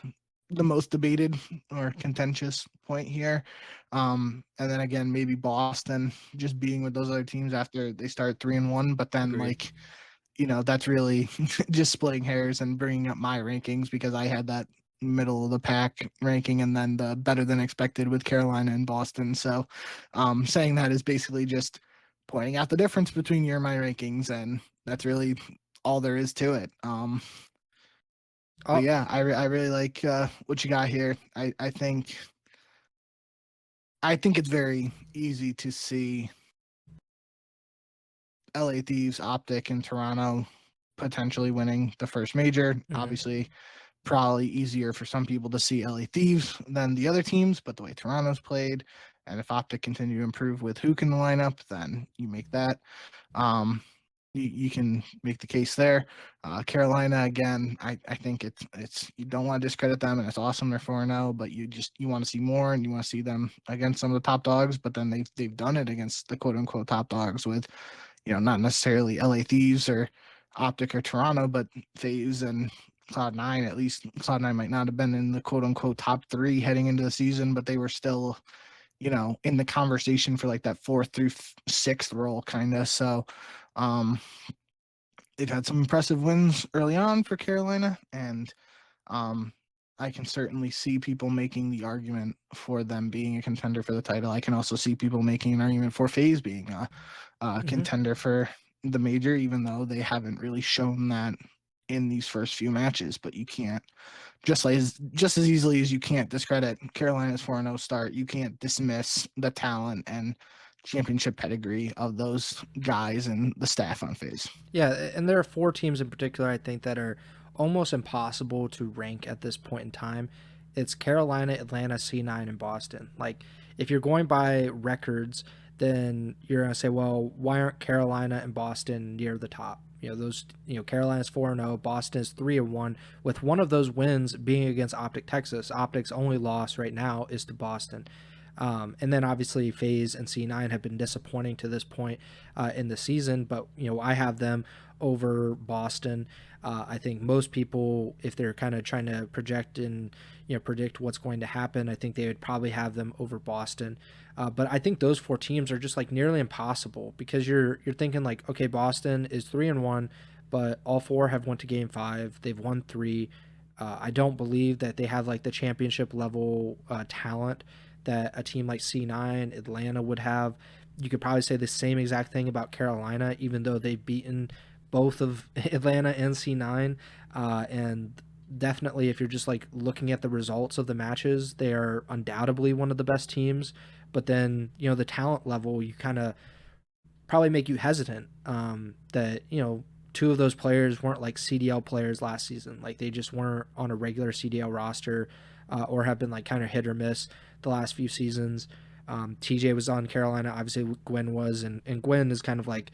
the most debated or contentious point here. And then again, maybe Boston just being with those other teams after they start 3-1, but then Agreed. like that's really just splitting hairs and bringing up my rankings because I had that middle of the pack ranking and then the better than expected with Carolina and Boston. So saying that is basically just pointing out the difference between your and my rankings, and that's really all there is to it. But Oh, yeah, I really like what you got here. I think it's very easy to see LA Thieves, OpTic, and Toronto potentially winning the first major. mhm. Obviously, probably easier for some people to see LA Thieves than the other teams, but the way Toronto's played, and if OpTic continue to improve with Hook in the lineup, then you make that. Um, you can make the case there. Carolina again, I think it's you don't want to discredit them, and it's awesome they're 4-0, but you want to see more, and you want to see them against some of the top dogs. But then they've done it against the quote unquote top dogs with not necessarily LA Thieves or OpTic or Toronto, but FaZe and Cloud9. At least Cloud9 might not have been in the quote unquote top 3 heading into the season, but they were still in the conversation for like that 4th through 6th role kind of. So they've had some impressive wins early on for Carolina, and um, I can certainly see people making the argument for them being a contender for the title. I can also see people making an argument for FaZe being a Mhm. contender for the major, even though they haven't really shown that in these first few matches. But you can't just as easily as you can't discredit Carolina's 4-0 start, you can't dismiss the talent and championship pedigree of those guys and the staff on FaZe. Yeah, and there are 4 teams in particular I think that are almost impossible to rank at this point in time. It's Carolina, Atlanta, C9, and Boston. Like, if you're going by records, then you're gonna say, well, why aren't Carolina and Boston near the top? Carolina's 4-0, Boston is 3-1, with one of those wins being against OpTic Texas. OpTic's only loss right now is to Boston. And then obviously FaZe and C9 have been disappointing to this point in the season, but I have them over Boston. I think most people, if they're kind of trying to project and predict what's going to happen, I think they would probably have them over Boston. But I think those 4 teams are just like nearly impossible because you're thinking like, okay, Boston is 3-1, but all 4 have went to Game 5. They've won 3. I don't believe that they have like the championship level talent that a team like C9, Atlanta would have. You could probably say the same exact thing about Carolina, even though they've beaten both of Atlanta and C9. And definitely, if you're just like looking at the results of the matches, they are undoubtedly one of the best teams. But then, the talent level, you kind of probably make you hesitant that, 2 of those players weren't like CDL players last season. Like they just weren't on a regular CDL roster or have been like kind of hit or miss the last few seasons. TJ was on Carolina, obviously Gwen was, and Gwen is kind of like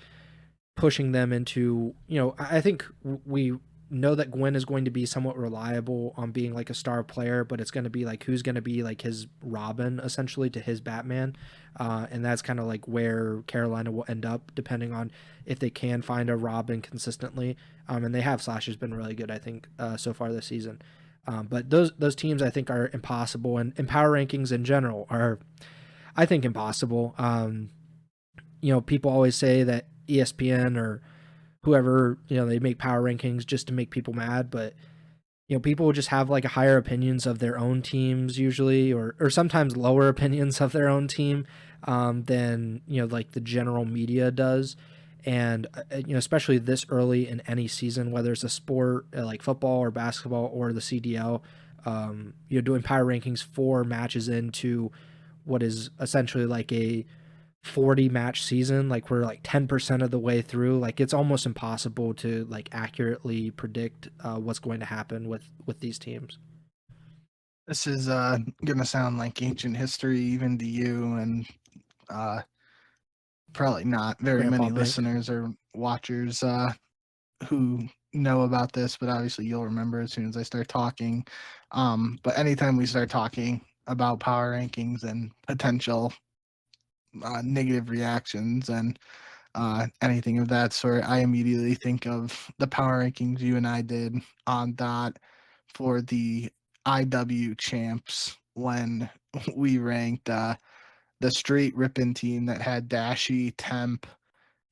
pushing them into, I think we know that Gwen is going to be somewhat reliable on being like a star player, but it's going to be like who's going to be like his Robin essentially to his Batman. And that's kind of like where Carolina will end up depending on if they can find a Robin consistently. And they have. Slash has been really good, I think, so far this season. But those teams I think are impossible, and power rankings in general are, I think, impossible. People always say that ESPN or whoever, they make power rankings just to make people mad, but people just have like a higher opinions of their own teams usually, or sometimes lower opinions of their own team than like the general media does. And especially this early in any season, whether it's a sport like football or basketball or the CDL, doing power rankings 4 matches into what is essentially like a 40 match season. Like we're like 10% of the way through. Like it's almost impossible to like accurately predict what's going to happen with these teams. This is gonna sound like ancient history even to you, and probably not very Grandpa many Bink. listeners or watchers who know about this, but obviously you'll remember as soon as I start talking. But anytime we start talking about power rankings and potential negative reactions and anything of that sort, I immediately think of the power rankings you and I did on that for the IW champs when we ranked the straight ripping team that had Dashy, Temp,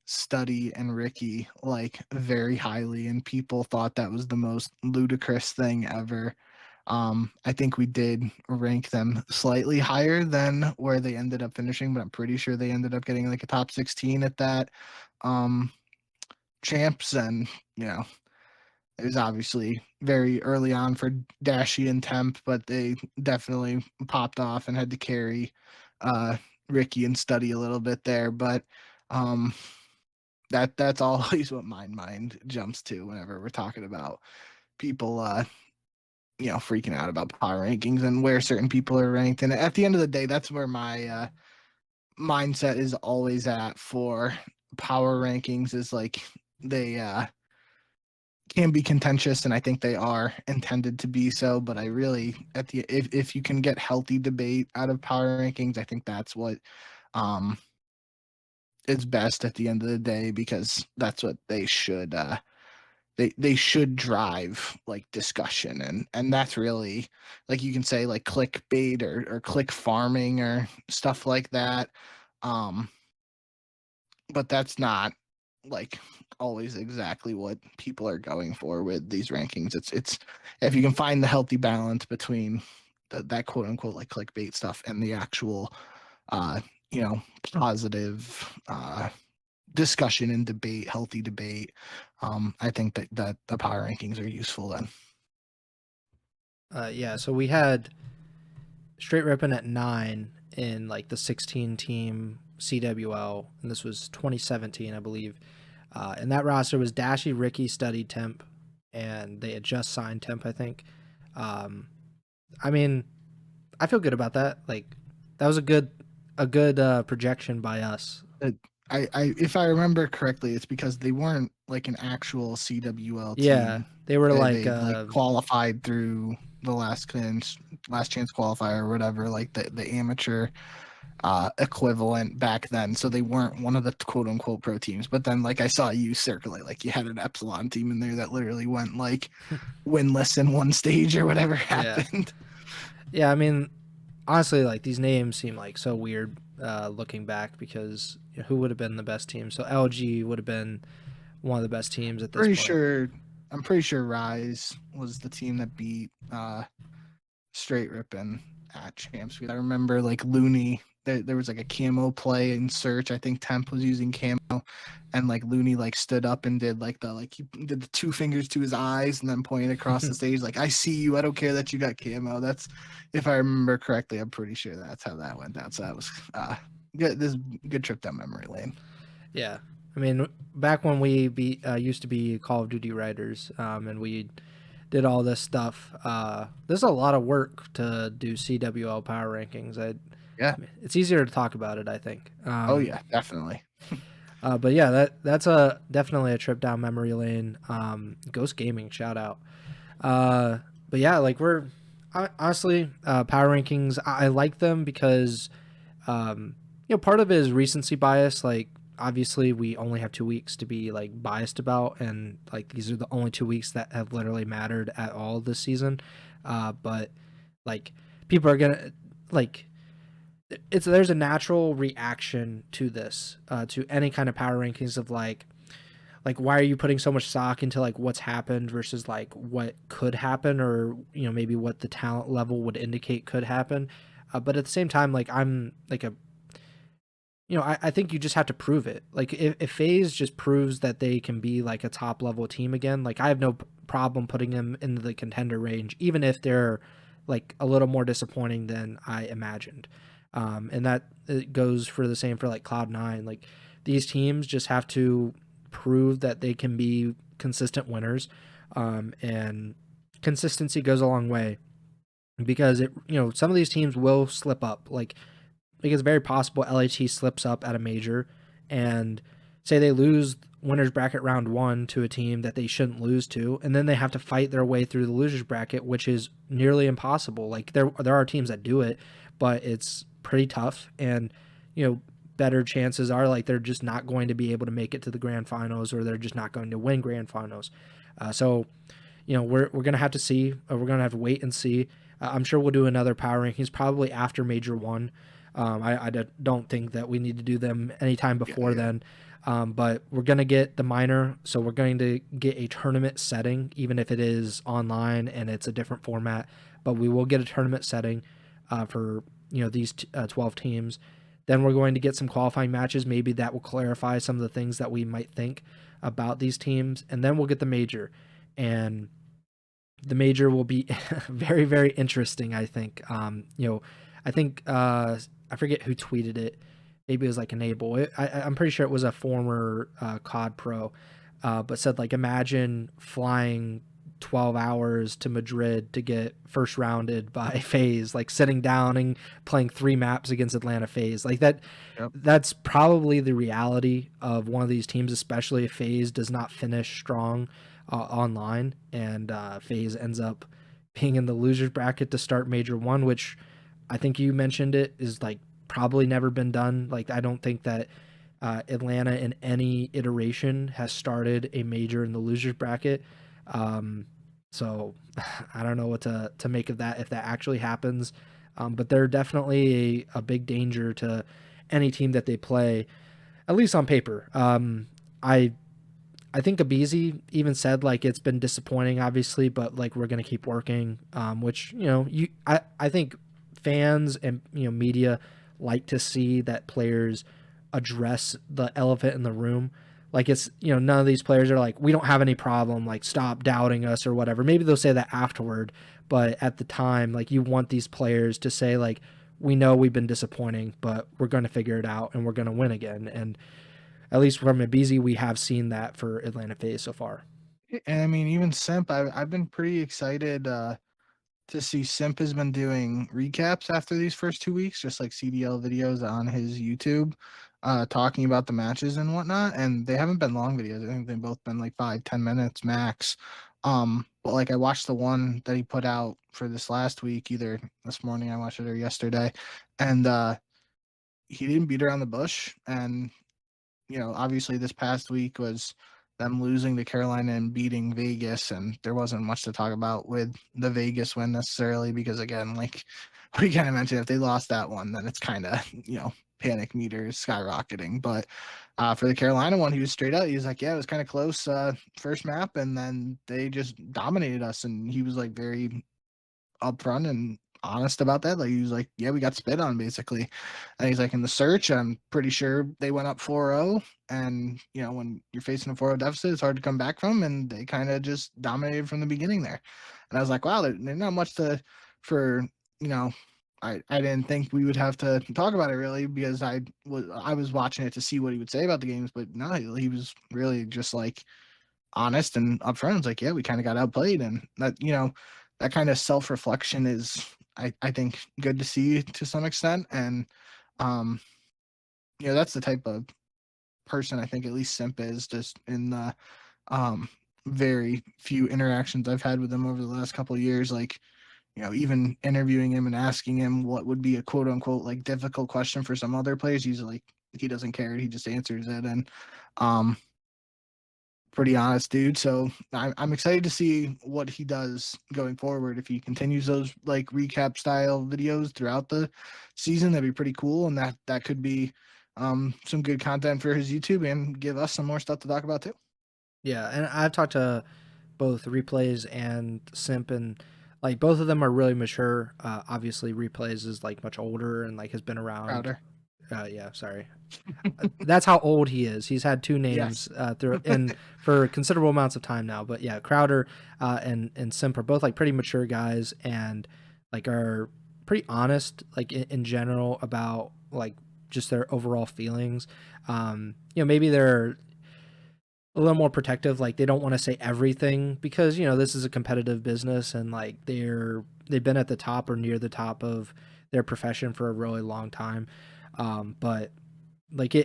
Study, and Ricky like very highly, and people thought that was the most ludicrous thing ever. I think we did rank them slightly higher than where they ended up finishing, but I'm pretty sure they ended up getting like a top 16 at that um, champs. And you know, it was obviously very early on for Dashy and Temp, but they definitely popped off and had to carry uh, Ricky and Study a little bit there. But um, that's always what my mind jumps to whenever we're talking about people freaking out about power rankings and where certain people are ranked. And at the end of the day, that's where my mindset is always at for power rankings, is like they can be contentious, and I think they are intended to be so. But I really, if you can get healthy debate out of power rankings, I think that's what is best at the end of the day, because that's what they should they should drive, like, discussion. And that's really, like, you can say like clickbait or click farming or stuff like that. um but that's not like always exactly what people are going for with these rankings. It's if you can find the healthy balance between that quote unquote like clickbait stuff and the actual uh positive discussion and debate, healthy debate. I think that the power rankings are useful then. Yeah, so we had straight ripping at 9 in like the 16 team CWL, and this was 2017, I believe. And that roster was Dashy, Ricky, Study, Temp, and they had just signed Temp, I think. I mean, I feel good about that. Like, that was a good projection by us. I if I remember correctly, it's because they weren't like an actual CWL Yeah, team. they were They like qualified through the last chance qualifier or whatever, like the amateur equivalent back then. So they weren't one of the quote unquote pro teams. But then, like, I saw you circulate, like you had an Epsilon team in there that literally went like winless in one stage or whatever happened. Yeah, I mean, honestly, like these names seem like so weird looking back, because who would have been the best team? So LG would have been one of the best teams at this point. I'm pretty sure Rise was the team that beat straight ripping at champs. I remember like Looney, there was like a camo play in search. I think Temp was using camo, and like Looney like stood up and did like he did the 2 fingers to his eyes and then pointed across the stage like, I see you, I don't care that you got camo. That's, if I remember correctly, I'm pretty sure that's how that went down. So that was good. This is a good trip down memory lane. Yeah, I mean, back when we used to be Call of Duty writers, and we did all this stuff. This is a lot of work to do CWL power rankings. Yeah. It's easier to talk about it, I think. Oh yeah, definitely. But yeah, that's definitely a trip down memory lane. Ghost Gaming, shout out. But yeah, like honestly, power rankings, I like them because, part of it is recency bias. Like, obviously we only have 2 weeks to be like biased about, and like these are the only 2 weeks that have literally mattered at all this season. But like people are gonna like there's a natural reaction to this, to any kind of power rankings of like why are you putting so much stock into like what's happened versus like what could happen, or maybe what the talent level would indicate could happen. But at the same time, like I'm like I think you just have to prove it. Like if FaZe just proves that they can be like a top level team again, like I have no problem putting them into the contender range, even if they're like a little more disappointing than I imagined. And that it goes for the same for like Cloud9. Like these teams just have to prove that they can be consistent winners, and consistency goes a long way because some of these teams will slip up. Like it's very possible LAT slips up at a major and say they lose winners bracket round 1 to a team that they shouldn't lose to, and then they have to fight their way through the losers bracket, which is nearly impossible. Like there are teams that do it, but it's pretty tough, and better chances are like they're just not going to be able to make it to the grand finals, or they're just not going to win grand finals. So we're gonna have to see. We're gonna have to wait and see. I'm sure we'll do another power rankings probably after Major 1. I don't think that we need to do them anytime before then. But we're going to get the minor, so we're going to get a tournament setting, even if it is online and it's a different format. But we will get a tournament setting for these 12 teams. Then we're going to get some qualifying matches. Maybe that will clarify some of the things that we might think about these teams. And then we'll get the major. And the major will be very, very interesting, I think. I think I forget who tweeted it. Maybe it was like Enable. I'm pretty sure it was a former COD pro, but said like, imagine flying 12 hours to Madrid to get first rounded by FaZe, like sitting down and playing 3 maps against Atlanta FaZe. Like that. Yep. That's probably the reality of one of these teams, especially if FaZe does not finish strong online, and FaZe ends up being in the losers bracket to start Major 1, which I think you mentioned it is like probably never been done. Like I don't think that Atlanta in any iteration has started a major in the losers bracket. So I don't know what to make of that if that actually happens. But they're definitely a big danger to any team that they play, at least on paper. I think Abizi even said like it's been disappointing, obviously, but like we're gonna keep working. Which I think fans and media like to see that players address the elephant in the room. Like it's none of these players are like, we don't have any problem, like stop doubting us or whatever. Maybe they'll say that afterward, but at the time, like you want these players to say like, we know we've been disappointing, but we're going to figure it out and we're going to win again. And at least from Abizi, we have seen that for Atlanta FaZe so far. And I mean, even Simp, I've been pretty excited to see Simp has been doing recaps after these first 2 weeks, just like CDL videos on his YouTube, talking about the matches and whatnot. And they haven't been long videos. I think they've both been like 5-10 minutes max. But like I watched the one that he put out for this last week, either this morning I watched it or yesterday, and he didn't beat around the bush. And obviously this past week was them losing to Carolina and beating Vegas, and there wasn't much to talk about with the Vegas win necessarily because, again, like we kind of mentioned, if they lost that one, then it's kind of, panic meters skyrocketing. But for the Carolina one, he was straight up. He was like, yeah, it was kind of close first map, and then they just dominated us, and he was like very upfront and honest about that. Like he was like, yeah, we got spit on basically. And he's like, in the search, I'm pretty sure they went up 4-0, and when you're facing a 4-0 deficit, it's hard to come back from, and they kind of just dominated from the beginning there. And I was like, wow, there's not much for I didn't think we would have to talk about it really, because I was watching it to see what he would say about the games, but no, he was really just like honest and upfront. It's like, yeah, we kind of got outplayed, and that that kind of self-reflection is, I think, good to see to some extent. And that's the type of person I think at least Simp is, just in the very few interactions I've had with him over the last couple of years. Like, even interviewing him and asking him what would be a quote unquote like difficult question for some other players, he's like, he doesn't care, he just answers it. And pretty honest dude. So I'm excited to see what he does going forward. If he continues those like recap style videos throughout the season, that'd be pretty cool. And that could be some good content for his YouTube and give us some more stuff to talk about too. Yeah, and I've talked to both Replays and Simp, and like both of them are really mature. Obviously, Replays is like much older and like has been around. Crowder. Yeah, sorry. That's how old he is. He's had 2 names through and for considerable amounts of time now. But yeah, Crowder and Simp are both like pretty mature guys, and like are pretty honest, like in general about like just their overall feelings. Maybe they're a little more protective, like they don't want to say everything because this is a competitive business, and like they've been at the top or near the top of their profession for a really long time. But like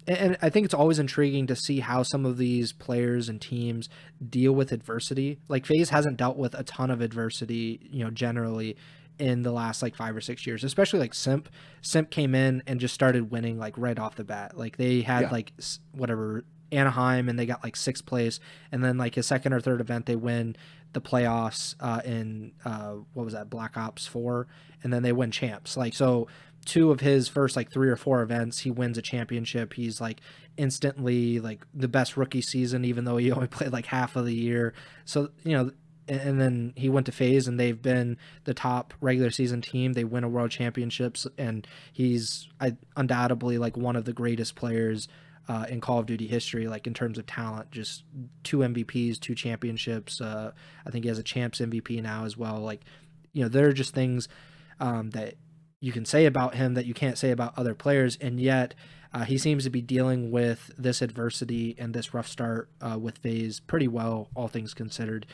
and I think it's always intriguing to see how some of these players and teams deal with adversity. Like FaZe hasn't dealt with a ton of adversity, generally in the last like 5 or 6 years, especially like Simp came in and just started winning like right off the bat. Like they had Yeah. like whatever Anaheim, and they got like sixth place, and then like his second or third event they win the playoffs in what was that, Black Ops 4, and then they win champs. Like, so two of his first like 3 or 4 events he wins a championship. He's like instantly like the best rookie season, even though he only played like half of the year. So and then he went to FaZe, and they've been the top regular season team. They win a world championships, and he's undoubtedly like one of the greatest players in Call of Duty history, like in terms of talent. Just 2 MVPs, 2 championships. I think he has a champs MVP now as well. Like, there are just things that you can say about him that you can't say about other players, and yet he seems to be dealing with this adversity and this rough start with FaZe pretty well, all things considered.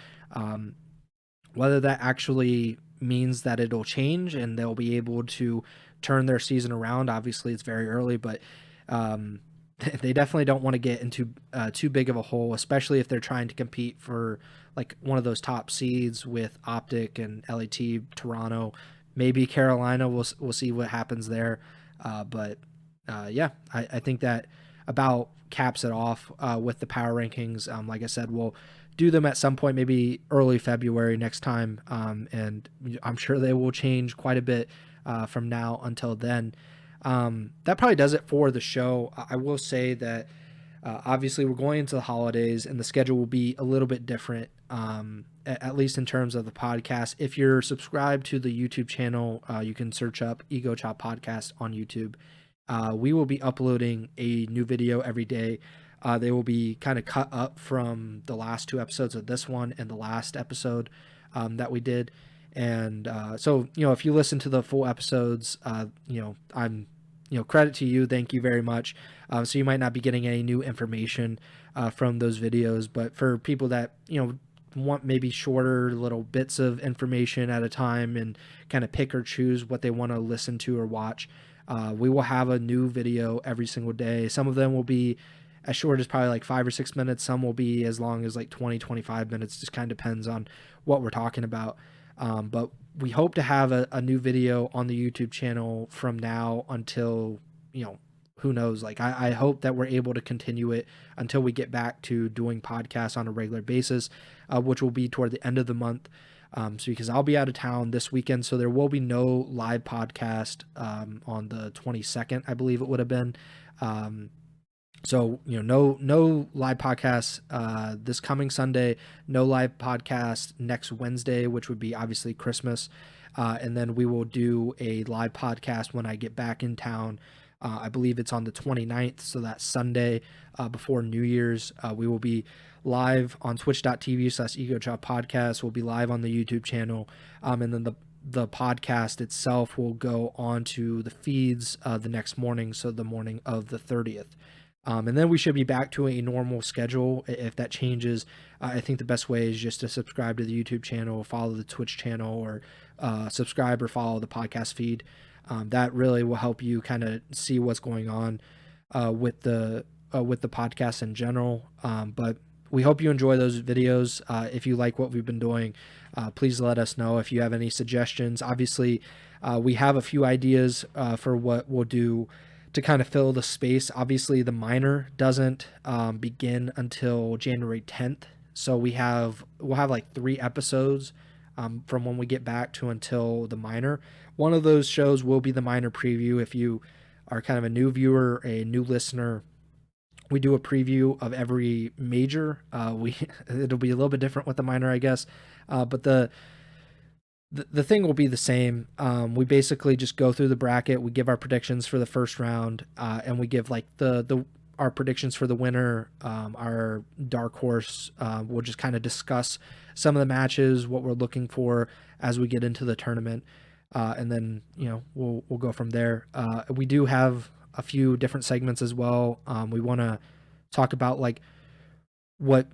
Whether that actually means that it'll change and they'll be able to turn their season around, obviously it's very early, but they definitely don't want to get into too big of a hole, especially if they're trying to compete for like one of those top seeds with OpTic and LAT, Toronto, maybe Carolina. We'll see what happens there. But yeah, I think that about caps it off with the power rankings. Like I said, we'll do them at some point, maybe early February next time, and I'm sure they will change quite a bit from now until then. That probably does it for the show. I will say that obviously we're going into the holidays, and the schedule will be a little bit different, at least in terms of the podcast. If you're subscribed to the YouTube channel, you can search up Ego Chall Podcast on YouTube. We will be uploading a new video every day. They will be kind of cut up from the last 2 episodes of this one and the last episode that we did. And so, if you listen to the full episodes, I'm, credit to you. Thank you very much. So you might not be getting any new information from those videos, but for people that, want maybe shorter little bits of information at a time and kind of pick or choose what they want to listen to or watch, we will have a new video every single day. Some of them will be as short as probably like 5 or 6 minutes. Some will be as long as like 20-25 minutes. Just kind of depends on what we're talking about. But we hope to have a new video on the YouTube channel from now until, who knows, like I hope that we're able to continue it until we get back to doing podcasts on a regular basis, which will be toward the end of the month. So because I'll be out of town this weekend, so there will be no live podcast on the 22nd, I believe it would have been. So, no live podcasts this coming Sunday, no live podcast next Wednesday, which would be obviously Christmas. And then we will do a live podcast when I get back in town. I believe it's on the 29th, so that's Sunday before New Year's. We will be live on twitch.tv/Ego Chall Podcast. We'll be live on the YouTube channel. And then the podcast itself will go on to the feeds the next morning, so the morning of the 30th. And then we should be back to a normal schedule. If that changes, I think the best way is just to subscribe to the YouTube channel, follow the Twitch channel, or subscribe or follow the podcast feed. That really will help you kind of see what's going on with the podcast in general. But we hope you enjoy those videos. If you like what we've been doing, please let us know if you have any suggestions. Obviously, we have a few ideas for what we'll do to kind of fill the space. Obviously, the minor doesn't begin until January 10th. So we'll have like 3 episodes from when we get back to until the minor. One of those shows will be the minor preview. If you are kind of a new viewer, a new listener, we do a preview of every major. It'll be a little bit different with the minor, I guess. But the thing will be the same. We basically just go through the bracket. We give our predictions for the first round, and we give like our predictions for the winner, our dark horse. We'll just kind of discuss some of the matches, what we're looking for as we get into the tournament. and then we'll go from there. We do have a few different segments as well. We want to talk about like what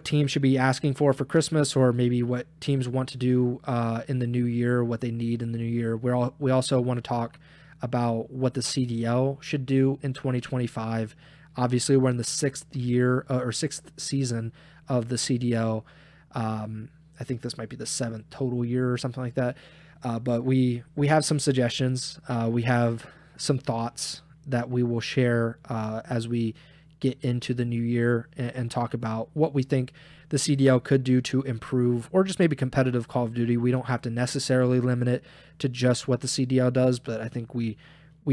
teams should be asking for Christmas, or maybe what teams want to do in the new year, what they need in the new year. We also want to talk about what the CDL should do in 2025. Obviously, we're in the sixth year or sixth season of the CDL. I think this might be the seventh total year or something like that. But we have some suggestions. We have some thoughts that we will share as we get into the new year, and talk about what we think the CDL could do to improve, or just maybe competitive Call of Duty. We don't have to necessarily limit it to just what the CDL does, but I think we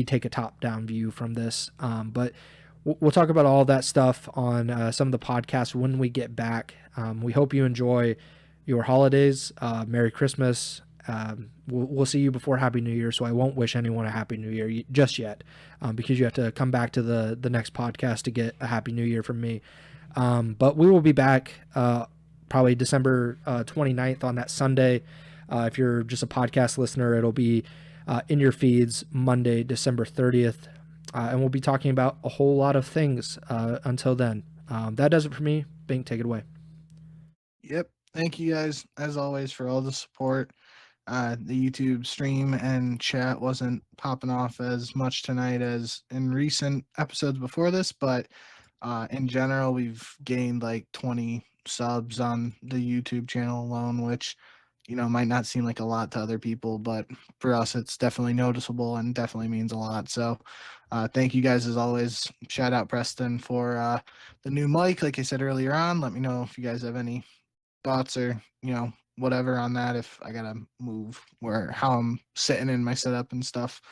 take a top-down view from this. But we'll talk about all that stuff on some of the podcasts when we get back. We hope you enjoy your holidays. Merry Christmas. We'll see you before Happy New Year, so I won't wish anyone a Happy New Year just yet, because you have to come back to the next podcast to get a Happy New Year from me. But we will be back probably December 29th on that Sunday. If you're just a podcast listener, it'll be in your feeds Monday, December 30th. And we'll be talking about a whole lot of things until then. That does it for me. Bink, take it away. Yep. Thank you guys, as always, for all the support. The YouTube stream and chat wasn't popping off as much tonight as in recent episodes before this, but in general, we've gained like 20 subs on the YouTube channel alone, which, might not seem like a lot to other people, but for us, it's definitely noticeable and definitely means a lot. So thank you guys as always. Shout out Preston for the new mic. Like I said earlier on, let me know if you guys have any thoughts or, whatever on that, if I gotta move how I'm sitting in my setup and stuff.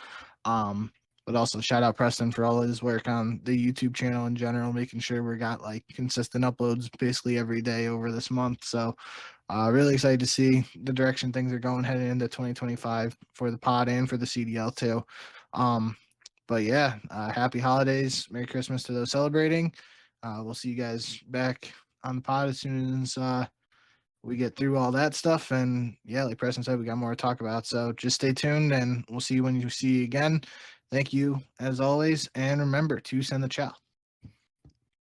But also shout out Preston for all his work on the YouTube channel in general, making sure we got like consistent uploads basically every day over this month. So really excited to see the direction things are going heading into 2025 for the pod and for the CDL too. But yeah, happy holidays, Merry Christmas to those celebrating. We'll see you guys back on the pod as soon as we get through all that stuff. And yeah, like Preston said, we got more to talk about. So just stay tuned, and we'll see you when you see you again. Thank you as always. And remember to send the chow.